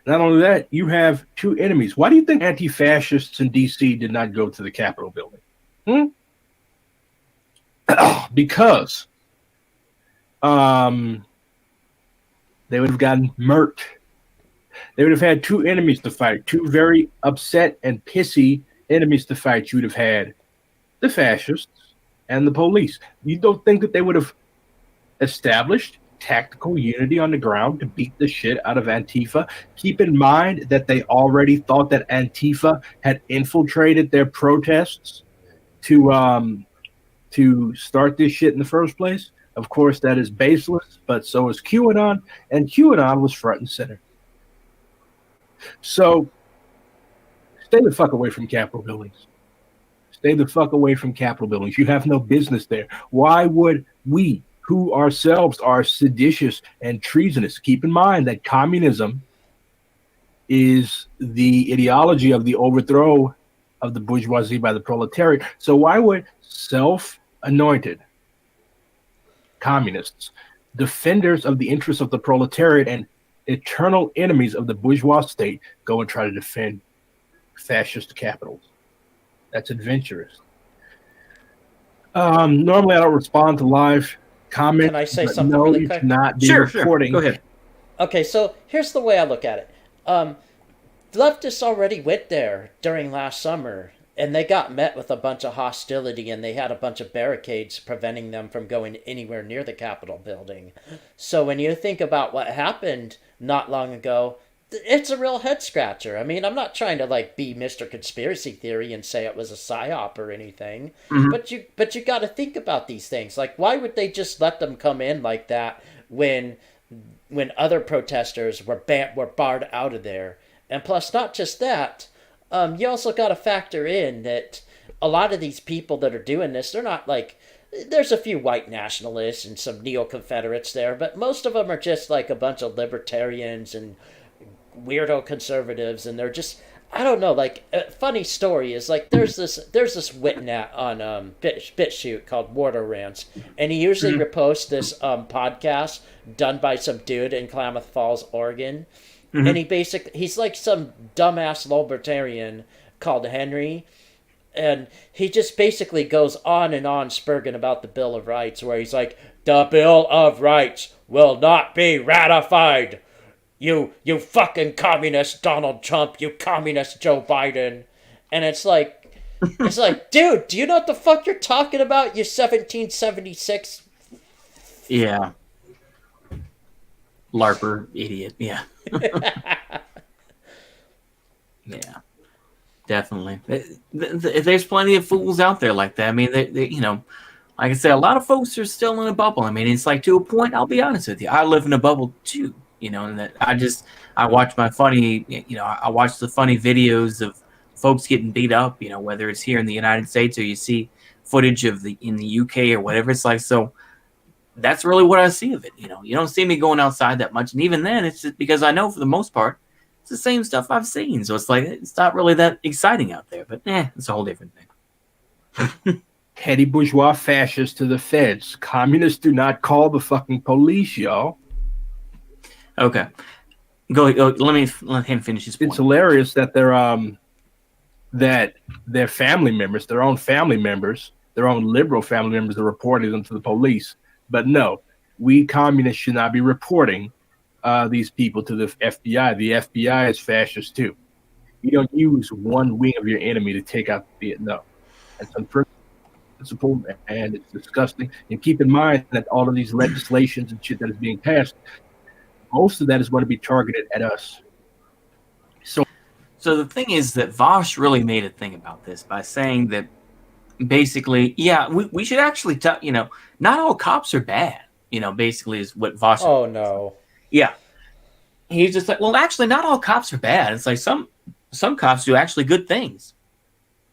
Not only that, you have 2 enemies. Why do you think anti-fascists in D.C. did not go to the Capitol building? Because they would have gotten murked. They would have had 2 enemies to fight, 2 very upset and pissy enemies to fight. You would have had the fascists and the police. You don't think that they would have established tactical unity on the ground to beat the shit out of Antifa? Keep in mind that they already thought that Antifa had infiltrated their protests to start this shit in the first place. Of course, that is baseless, but so is QAnon, and QAnon was front and center. So stay the fuck away from Capitol buildings. Stay the fuck away from Capitol buildings. You have no business there. Why would we, who ourselves are seditious and treasonous? Keep in mind that communism is the ideology of the overthrow of the bourgeoisie by the proletariat. So why would self-anointed communists, defenders of the interests of the proletariat and eternal enemies of the bourgeois state, go and try to defend fascist capitals? That's adventurous. Normally I don't respond to live comment.
Can I say something really quick?
Not be
Sure.
recording.
Go ahead.
Okay, so here's the way I look at it. Leftists already went there during last summer, and they got met with a bunch of hostility, and they had a bunch of barricades preventing them from going anywhere near the Capitol building. So when you think about what happened not long ago, it's a real head scratcher. I mean, I'm not trying to like be Mr. Conspiracy Theory and say it was a psyop or anything,
Mm-hmm.
but you got to think about these things. Like, why would they just let them come in like that when other protesters were barred out of there? And plus, not just that, you also got to factor in that a lot of these people that are doing this, they're not like. There's a few white nationalists and some neo-Confederates there, but most of them are just like a bunch of libertarians and weirdo conservatives, and they're just, I don't know. Like, a funny story is like there's this Witnat on BitChute called Wardo Rants, and he usually
Mm-hmm.
reposts this podcast done by some dude in Klamath Falls, Oregon, and
Mm-hmm.
he's like some dumbass libertarian called Henry, and he just basically goes on and on spurging about the Bill of Rights, where he's like, the Bill of Rights will not be ratified. You fucking communist Donald Trump, you communist Joe Biden. And it's like, dude, do you know what the fuck you're talking about, you 1776?
Yeah. LARPer idiot. Yeah. Yeah. Definitely. There's plenty of fools out there like that. I mean, like I said, a lot of folks are still in a bubble. I mean, it's like, to a point, I'll be honest with you, I live in a bubble too, and that I watch I watch the funny videos of folks getting beat up, whether it's here in the United States or you see footage in the UK or whatever. It's like, so that's really what I see of it. You don't see me going outside that much. And even then, it's just because I know for the most part, it's the same stuff I've seen. So it's like, it's not really that exciting out there, but it's a whole different thing.
Petty bourgeois fascists to the feds. Communists do not call the fucking police, y'all.
Okay. Go. Let him finish his point.
It's hilarious that their family members, their own family members, their own liberal family members are reporting them to the police. But no, we communists should not be reporting these people to the FBI. The FBI is fascist too. You don't use one wing of your enemy to take out Vietnam. That's unprincipled and it's disgusting. And keep in mind that all of these legislations and shit that is being passed, most of that is going to be targeted at us.
So the thing is that Vosh really made a thing about this by saying that basically, yeah, we should actually not all cops are bad. Basically is what Vosh.
Oh no.
Yeah. He's just like, well, actually, not all cops are bad. It's like some cops do actually good things.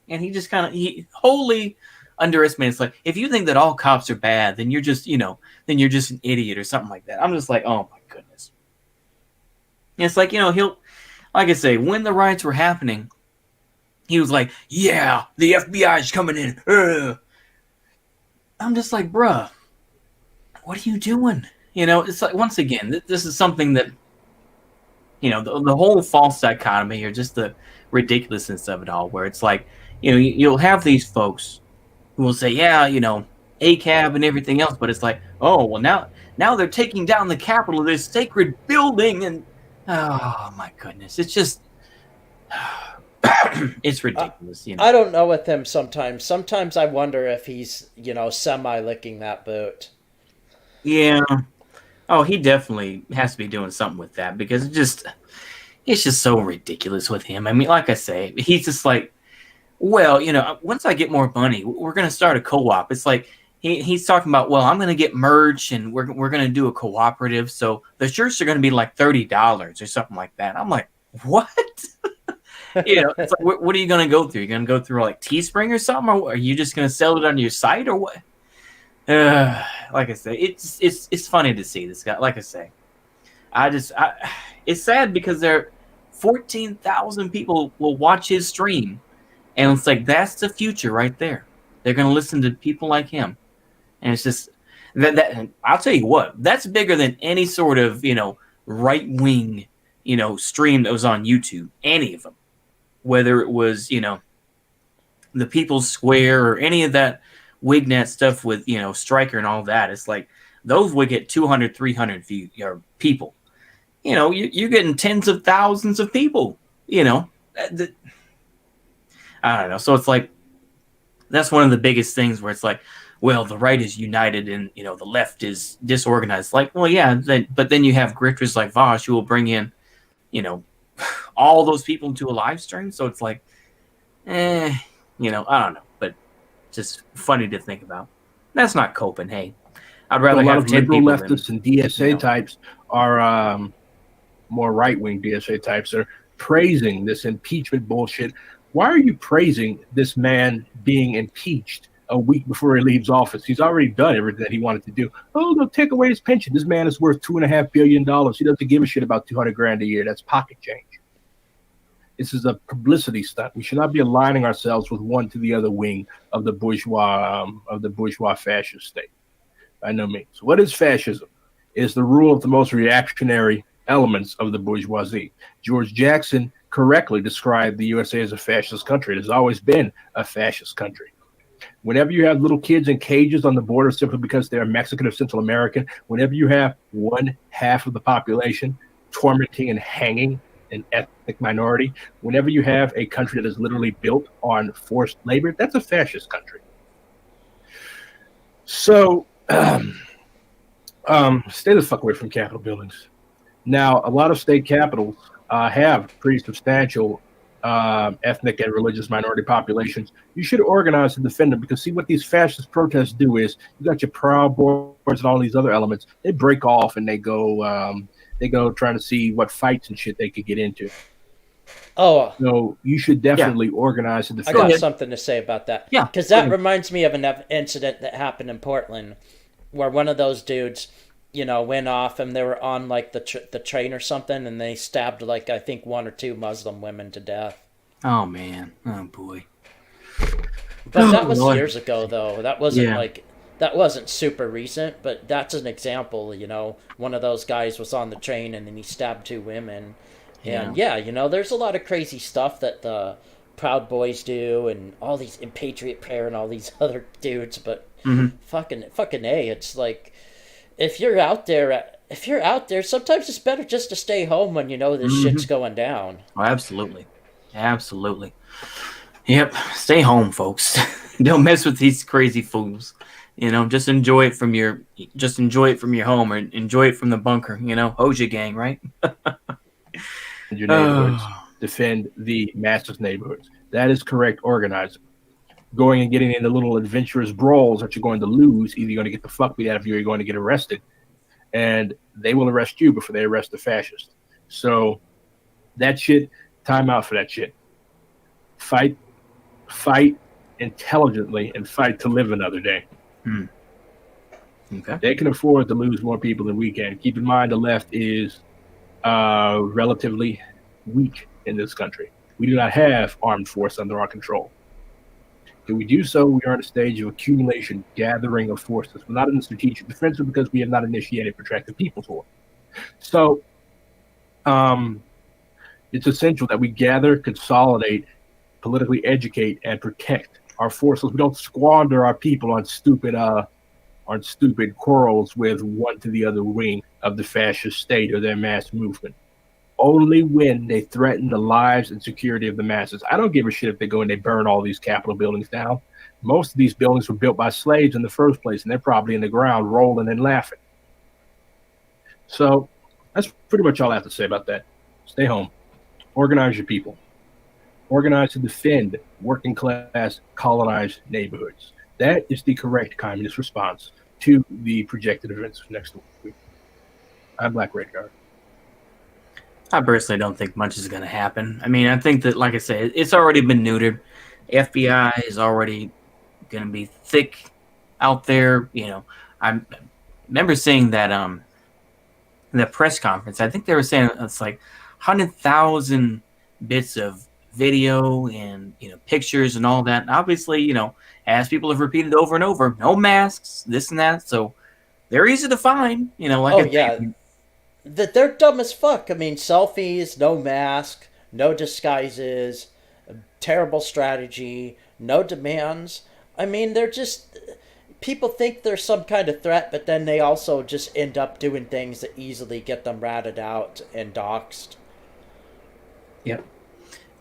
And he wholly underestimates. Like, if you think that all cops are bad, then you're just an idiot or something like that. I'm just like, oh my goodness. And it's like, he'll, like I say, when the riots were happening, he was like, yeah, the FBI is coming in. Ugh. I'm just like, bruh, what are you doing? It's like, once again, this is something that, the whole false dichotomy or just the ridiculousness of it all, where it's like, you'll have these folks who will say, yeah, ACAB and everything else, but it's like, oh, well, now they're taking down the Capitol, this sacred building, and oh my goodness, it's just, it's ridiculous.
I don't know with him sometimes. Sometimes I wonder if he's, semi-licking that boot.
Yeah. Oh, he definitely has to be doing something with that because it's just so ridiculous with him. I mean, like I say, he's just like, well, once I get more money, we're going to start a co-op. It's like he's talking about, well, I'm going to get merch and we're going to do a cooperative. So the shirts are going to be like $30 or something like that. I'm like, what? It's like, what are you going to go through? You're going to go through like Teespring or something? Or are you just going to sell it on your site or what? Like I say, it's funny to see this guy. Like I say, it's sad because 14,000 people will watch his stream, and it's like that's the future right there. They're gonna listen to people like him, and it's just that I'll tell you what, that's bigger than any sort of right wing stream that was on YouTube. Any of them, whether it was the People's Square or any of that Wignet stuff with Stryker and all that, it's like those would get 200, 300 view or people. You're getting tens of thousands of people. I don't know. So it's like that's one of the biggest things where it's like, well, the right is united and the left is disorganized. Like, well, yeah, but then you have grifters like Vosh who will bring in all those people into a live stream. So it's like, I don't know, but just funny to think about. That's not coping. Hey, I'd rather
a lot
have
of
10
liberal
people
leftists
than,
and DSA types are more right-wing DSA types are praising this impeachment bullshit. Why are you praising this man being impeached a week before he leaves office? He's already done everything that he wanted to do. Oh, they'll take away his pension. This man is worth $2.5 billion. He doesn't give a shit about 200 grand a year. That's pocket change. This is a publicity stunt. We should not be aligning ourselves with one to the other wing of the bourgeois fascist state. By no means. What is fascism? It is the rule of the most reactionary elements of the bourgeoisie. George Jackson correctly described the USA as a fascist country. It has always been a fascist country. Whenever you have little kids in cages on the border simply because they're Mexican or Central American, whenever you have one half of the population tormenting and hanging an ethnic minority, whenever you have a country that is literally built on forced labor, that's a fascist country. So, stay the fuck away from Capitol buildings. Now, a lot of state capitals have pretty substantial ethnic and religious minority populations. You should organize to defend them, because see what these fascist protests do is you got your Proud Boys and all these other elements. They break off and they go trying to see what fights and shit they could get into.
Oh,
so you should definitely organize to defend.
I got something to say about that.
Yeah,
because that reminds me of an incident that happened in Portland, where one of those dudes, went off and they were on like the train or something, and they stabbed like I think 1 or 2 Muslim women to death.
Oh man, oh boy.
But that was years ago, though. That wasn't that wasn't super recent, but that's an example. One of those guys was on the train and then he stabbed 2 women. And there's a lot of crazy stuff that the Proud Boys do, and all these in Patriot Prayer and all these other dudes. But fucking A, it's like if you're out there, sometimes it's better just to stay home when you know this shit's going down.
Oh, absolutely. Yep, stay home, folks. Don't mess with these crazy fools. Just enjoy it from your home, or enjoy it from the bunker. Hoja gang, right?
Your neighborhoods, defend the massive neighborhoods. That is correct organizing. Going and getting into little adventurous brawls that you're going to lose. Either you're going to get the fuck beat out of you, or you're going to get arrested, and they will arrest you before they arrest the fascist. So that shit, time out for that shit. Fight intelligently, and fight to live another day.
Okay.
They can afford to lose more people than we can. Keep in mind, the left is relatively weak in this country. We do not have armed force under our control. If we do so, we are in a stage of accumulation, gathering of forces. We're not in the strategic defensive because we have not initiated protracted people's war. So it's essential that we gather, consolidate, politically educate, and protect our forces. We don't squander our people on stupid quarrels with one to the other wing of the fascist state or their mass movement. Only when they threaten the lives and security of the masses. I don't give a shit if they go and they burn all these Capitol buildings down. Most of these buildings were built by slaves in the first place, and they're probably in the ground rolling and laughing. So that's pretty much all I have to say about that. Stay home. Organize your people. Organize to defend working class colonized neighborhoods. That is the correct communist response to the projected events of next week. I'm Black Radar.
I personally don't think much is going to happen. I mean, I think that, like I said, it's already been neutered. FBI is already going to be thick out there. I remember seeing that in the press conference. I think they were saying it's like 100,000 bits of video and pictures and all that. And obviously, as people have repeated over and over, no masks, this and that. So they're easy to find.
That they're dumb as fuck. I mean, selfies, no mask, no disguises, terrible strategy, no demands. I mean, they're just... People think they're some kind of threat, but then they also just end up doing things that easily get them ratted out and doxxed.
Yep.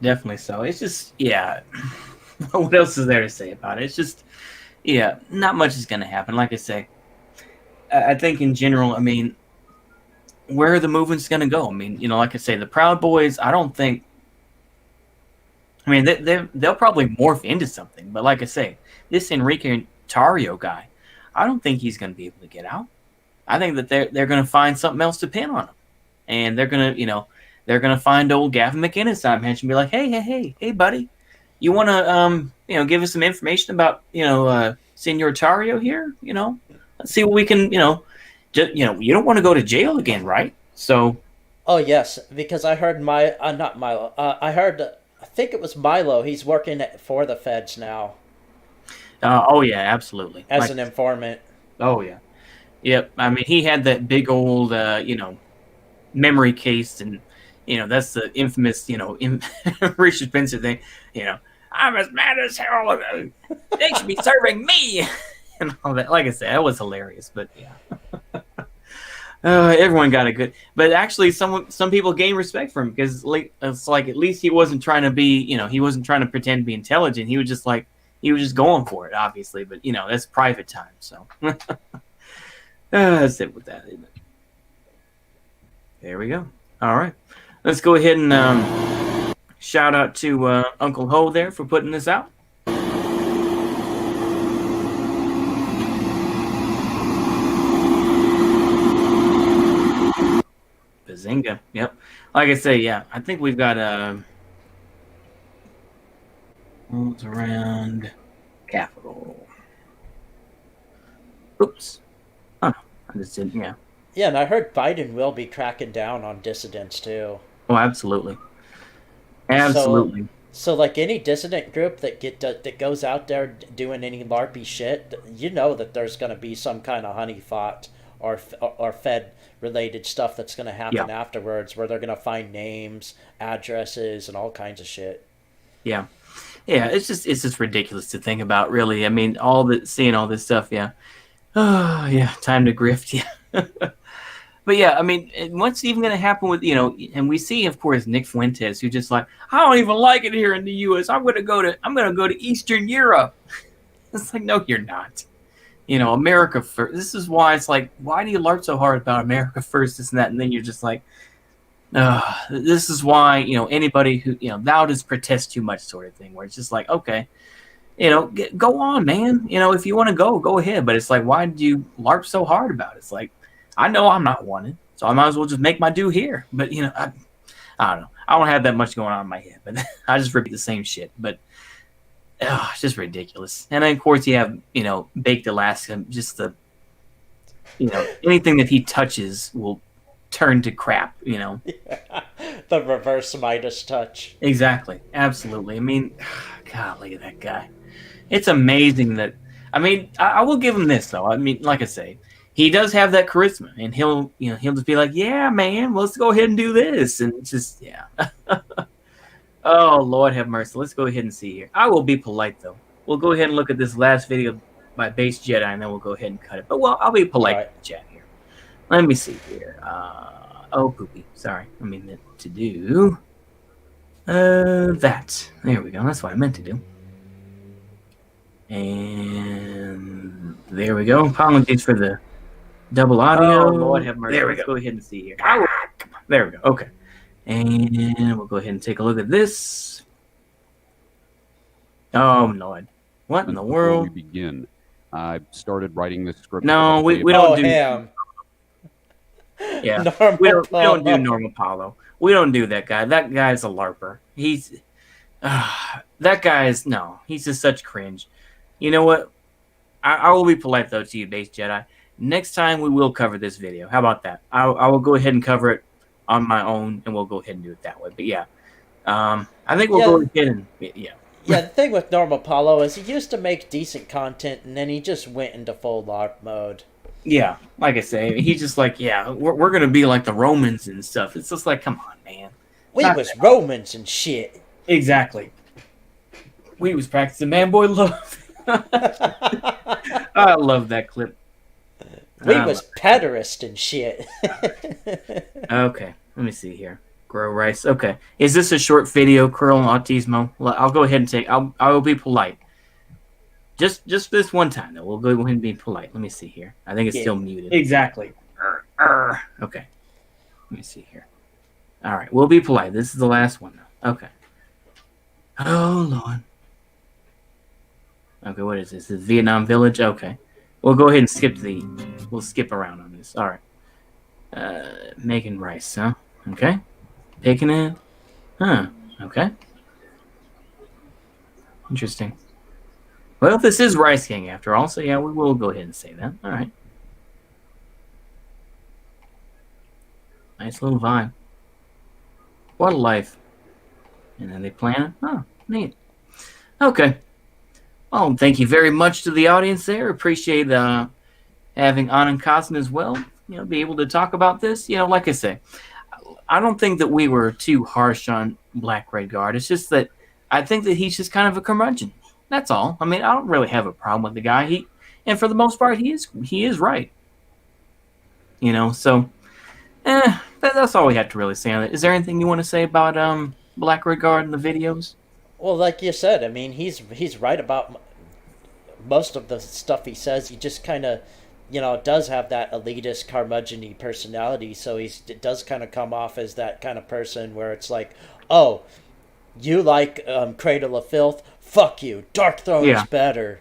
Definitely so. It's just, what else is there to say about it? It's just, not much is going to happen. Like I say, I think in general, I mean, where the movement's going to go. I mean, like I say, the Proud Boys, I don't think. I mean, they'll probably morph into something, but like I say, this Enrique Tario guy, I don't think he's going to be able to get out. I think that they're going to find something else to pin on him, and they're going to they're going to find old Gavin McInnes on bench and be like, hey, buddy, you want to give us some information about Senor Tario here? Let's see what we can you don't want to go to jail again, right? So.
Oh yes, because I heard not Milo. I think it was Milo. He's working for the feds now.
Oh yeah, absolutely.
As an informant.
Oh yeah, yep. I mean, he had that big old memory case, and that's the infamous Richard Spencer thing. I'm as mad as hell. They should be serving me, and all that. Like I said, that was hilarious. But yeah. Everyone got a good, but actually, some people gained respect for him because it's like at least he wasn't trying to be, he wasn't trying to pretend to be intelligent. He was just going for it, obviously. But that's private time, so that's it with that. Isn't it? There we go. All right, let's go ahead and shout out to Uncle Ho there for putting this out. Bazinga. Yep. Like I say, yeah, I think we've got around capital. Oops. Oh, I just didn't. Yeah.
Yeah, and I heard Biden will be cracking down on dissidents too.
Oh, absolutely. Absolutely.
So like any dissident group that goes out there doing any LARPy shit, that there's going to be some kind of honeypot or Fed related stuff that's going to happen afterwards, where they're going to find names, addresses, and all kinds of shit.
Yeah, it's just ridiculous to think about, really. I mean, seeing all this stuff. Yeah, oh yeah, time to grift. Yeah, but yeah, I mean, what's even going to happen with and we see, of course, Nick Fuentes, who's just like, I don't even like it here in the U.S. I'm going to go to Eastern Europe. It's like, no, you're not. America first. This is why it's like, why do you LARP so hard about America first, this and that? And then you're just like, this is why, anybody who, thou does protest too much sort of thing, where it's just like, okay, go on, man. If you want to go ahead. But it's like, why do you LARP so hard about it? It's like, I know I'm not wanted, so I might as well just make my due here. But, I don't know. I don't have that much going on in my head, but I just repeat the same shit. But it's just ridiculous. And then, of course, you have, Baked Alaska, just the, anything that he touches will turn to crap,
Yeah. The reverse Midas touch.
Exactly. Absolutely. I mean, God, look at that guy. It's amazing that, I mean, I will give him this, though. I mean, like I say, he does have that charisma, and he'll just be like, yeah, man, let's go ahead and do this. And it's just, yeah. Oh, Lord have mercy. Let's go ahead and see here. I will be polite, though. We'll go ahead and look at this last video by Base Jedi, and then we'll go ahead and cut it. But, well, I'll be polite in the chat here. Let me see here. Poopy. Sorry. I mean to do that. There we go. That's what I meant to do. And there we go. Apologies for the double audio.
Oh, Lord have mercy.
There we go. Let's go ahead and see here. There we go. Okay. And we'll go ahead and take a look at this. Oh, Lord. What in the world?
Before we begin, I started writing this script.
No, we don't do...
Him.
Yeah, we don't do normal Paulo. We don't do that guy. That guy's a LARPer. He's... that guy is... No, he's just such cringe. You know what? I will be polite, though, to you, Base Jedi. Next time, we will cover this video. How about that? I will go ahead and cover it on my own, and we'll go ahead and do it that way. But yeah, I think we'll go ahead and yeah.
Yeah, the thing with Normal Paulo is he used to make decent content, and then he just went into full LARP mode.
Yeah, like I say, he's just like, yeah, we're gonna be like the Romans and stuff. It's just like, come on, man.
We was Romans and shit.
Exactly. We was practicing man boy love. I love that clip.
We was pederast and shit.
Okay, let me see here. Grow rice. Okay, is this a short video, Curl and Autismo? I'll go ahead and take. I will be polite. Just this one time though. We'll go ahead and be polite. Let me see here. I think it's still muted. Exactly. Okay. Let me see here. All right, we'll be polite. This is the last one now. Okay. Oh Lord. Okay, what is this? This is Vietnam Village. Okay, we'll go ahead and skip the. We'll skip around on this. All right. Making rice, huh? Okay. Picking it. Huh. Okay. Interesting. Well, this is Rice King after all, so yeah, we will go ahead and say that. All right. Nice little vine. What a life. And then they plant it. Oh, neat. Okay. Well, thank you very much to the audience there. Appreciate having On and Cosm as well. Be able to talk about this. Like I say, I don't think that we were too harsh on Black Redguard. It's just that I think that he's just kind of a curmudgeon. That's all. I mean, I don't really have a problem with the guy. And for the most part, he is right. So, that's all we have to really say on it. Is there anything you want to say about Black Redguard and the videos?
Well, like you said, I mean, he's right about most of the stuff he says. He just kind of, does have that elitist, curmudgeon-y personality. So it does kind of come off as that kind of person where it's like, oh, you like Cradle of Filth? Fuck you. Dark Throne's better.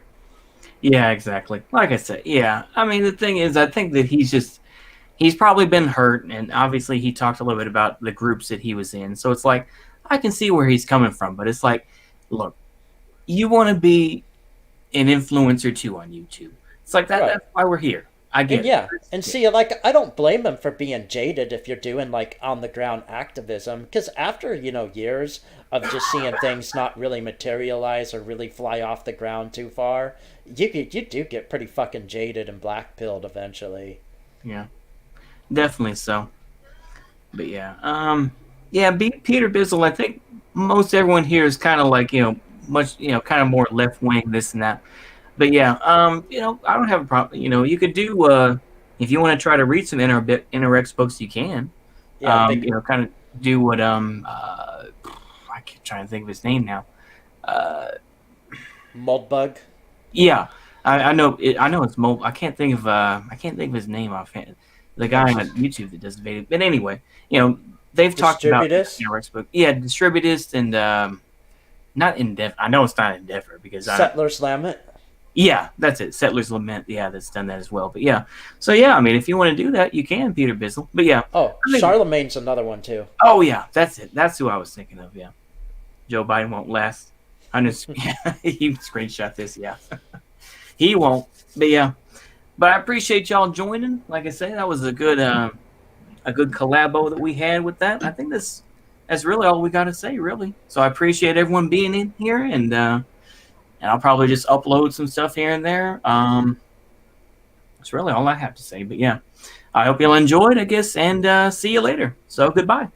Yeah, exactly. Like I said, yeah. I mean, the thing is, I think that he's probably been hurt, and obviously he talked a little bit about the groups that he was in. So it's like, I can see where he's coming from, but it's like, look, you want to be an influencer too on YouTube. It's like that. Right. That's why we're here. I get it.
Yeah, and see, like, I don't blame him for being jaded if you're doing, like, on-the-ground activism, because after, years of just seeing things not really materialize or really fly off the ground too far, you do get pretty fucking jaded and black-pilled eventually.
Yeah, definitely so. But yeah, Peter Bizzle, I think most everyone here is kind of like, much, kind of more left-wing, this and that. But yeah, I don't have a problem. You could do, if you want to try to read some NRX books, you can. Yeah, kind of do what, I keep trying to think of his name now.
Moldbug?
Yeah, I know it's Mold. I can't think of his name offhand. The guy on YouTube that does the video. But anyway, they've talked about NRX book. Yeah, Distributist and, not Endeavor. I know it's not Endeavor because
Settler's Lament.
Yeah, that's it. Settler's Lament. Yeah, that's done that as well. But yeah, so yeah, I mean, if you want to do that, you can, Peter Bizzle. But yeah.
Oh, Charlemagne's another one too.
Oh yeah, that's it. That's who I was thinking of. Yeah, Joe Biden won't last. He screenshot this. Yeah, he won't. But yeah, but I appreciate y'all joining. Like I say, that was a good collabo that we had with that. I think that's really all we got to say, really. So I appreciate everyone being in here, and I'll probably just upload some stuff here and there. That's really all I have to say. But yeah, I hope y'all enjoyed, I guess, and see you later. So goodbye.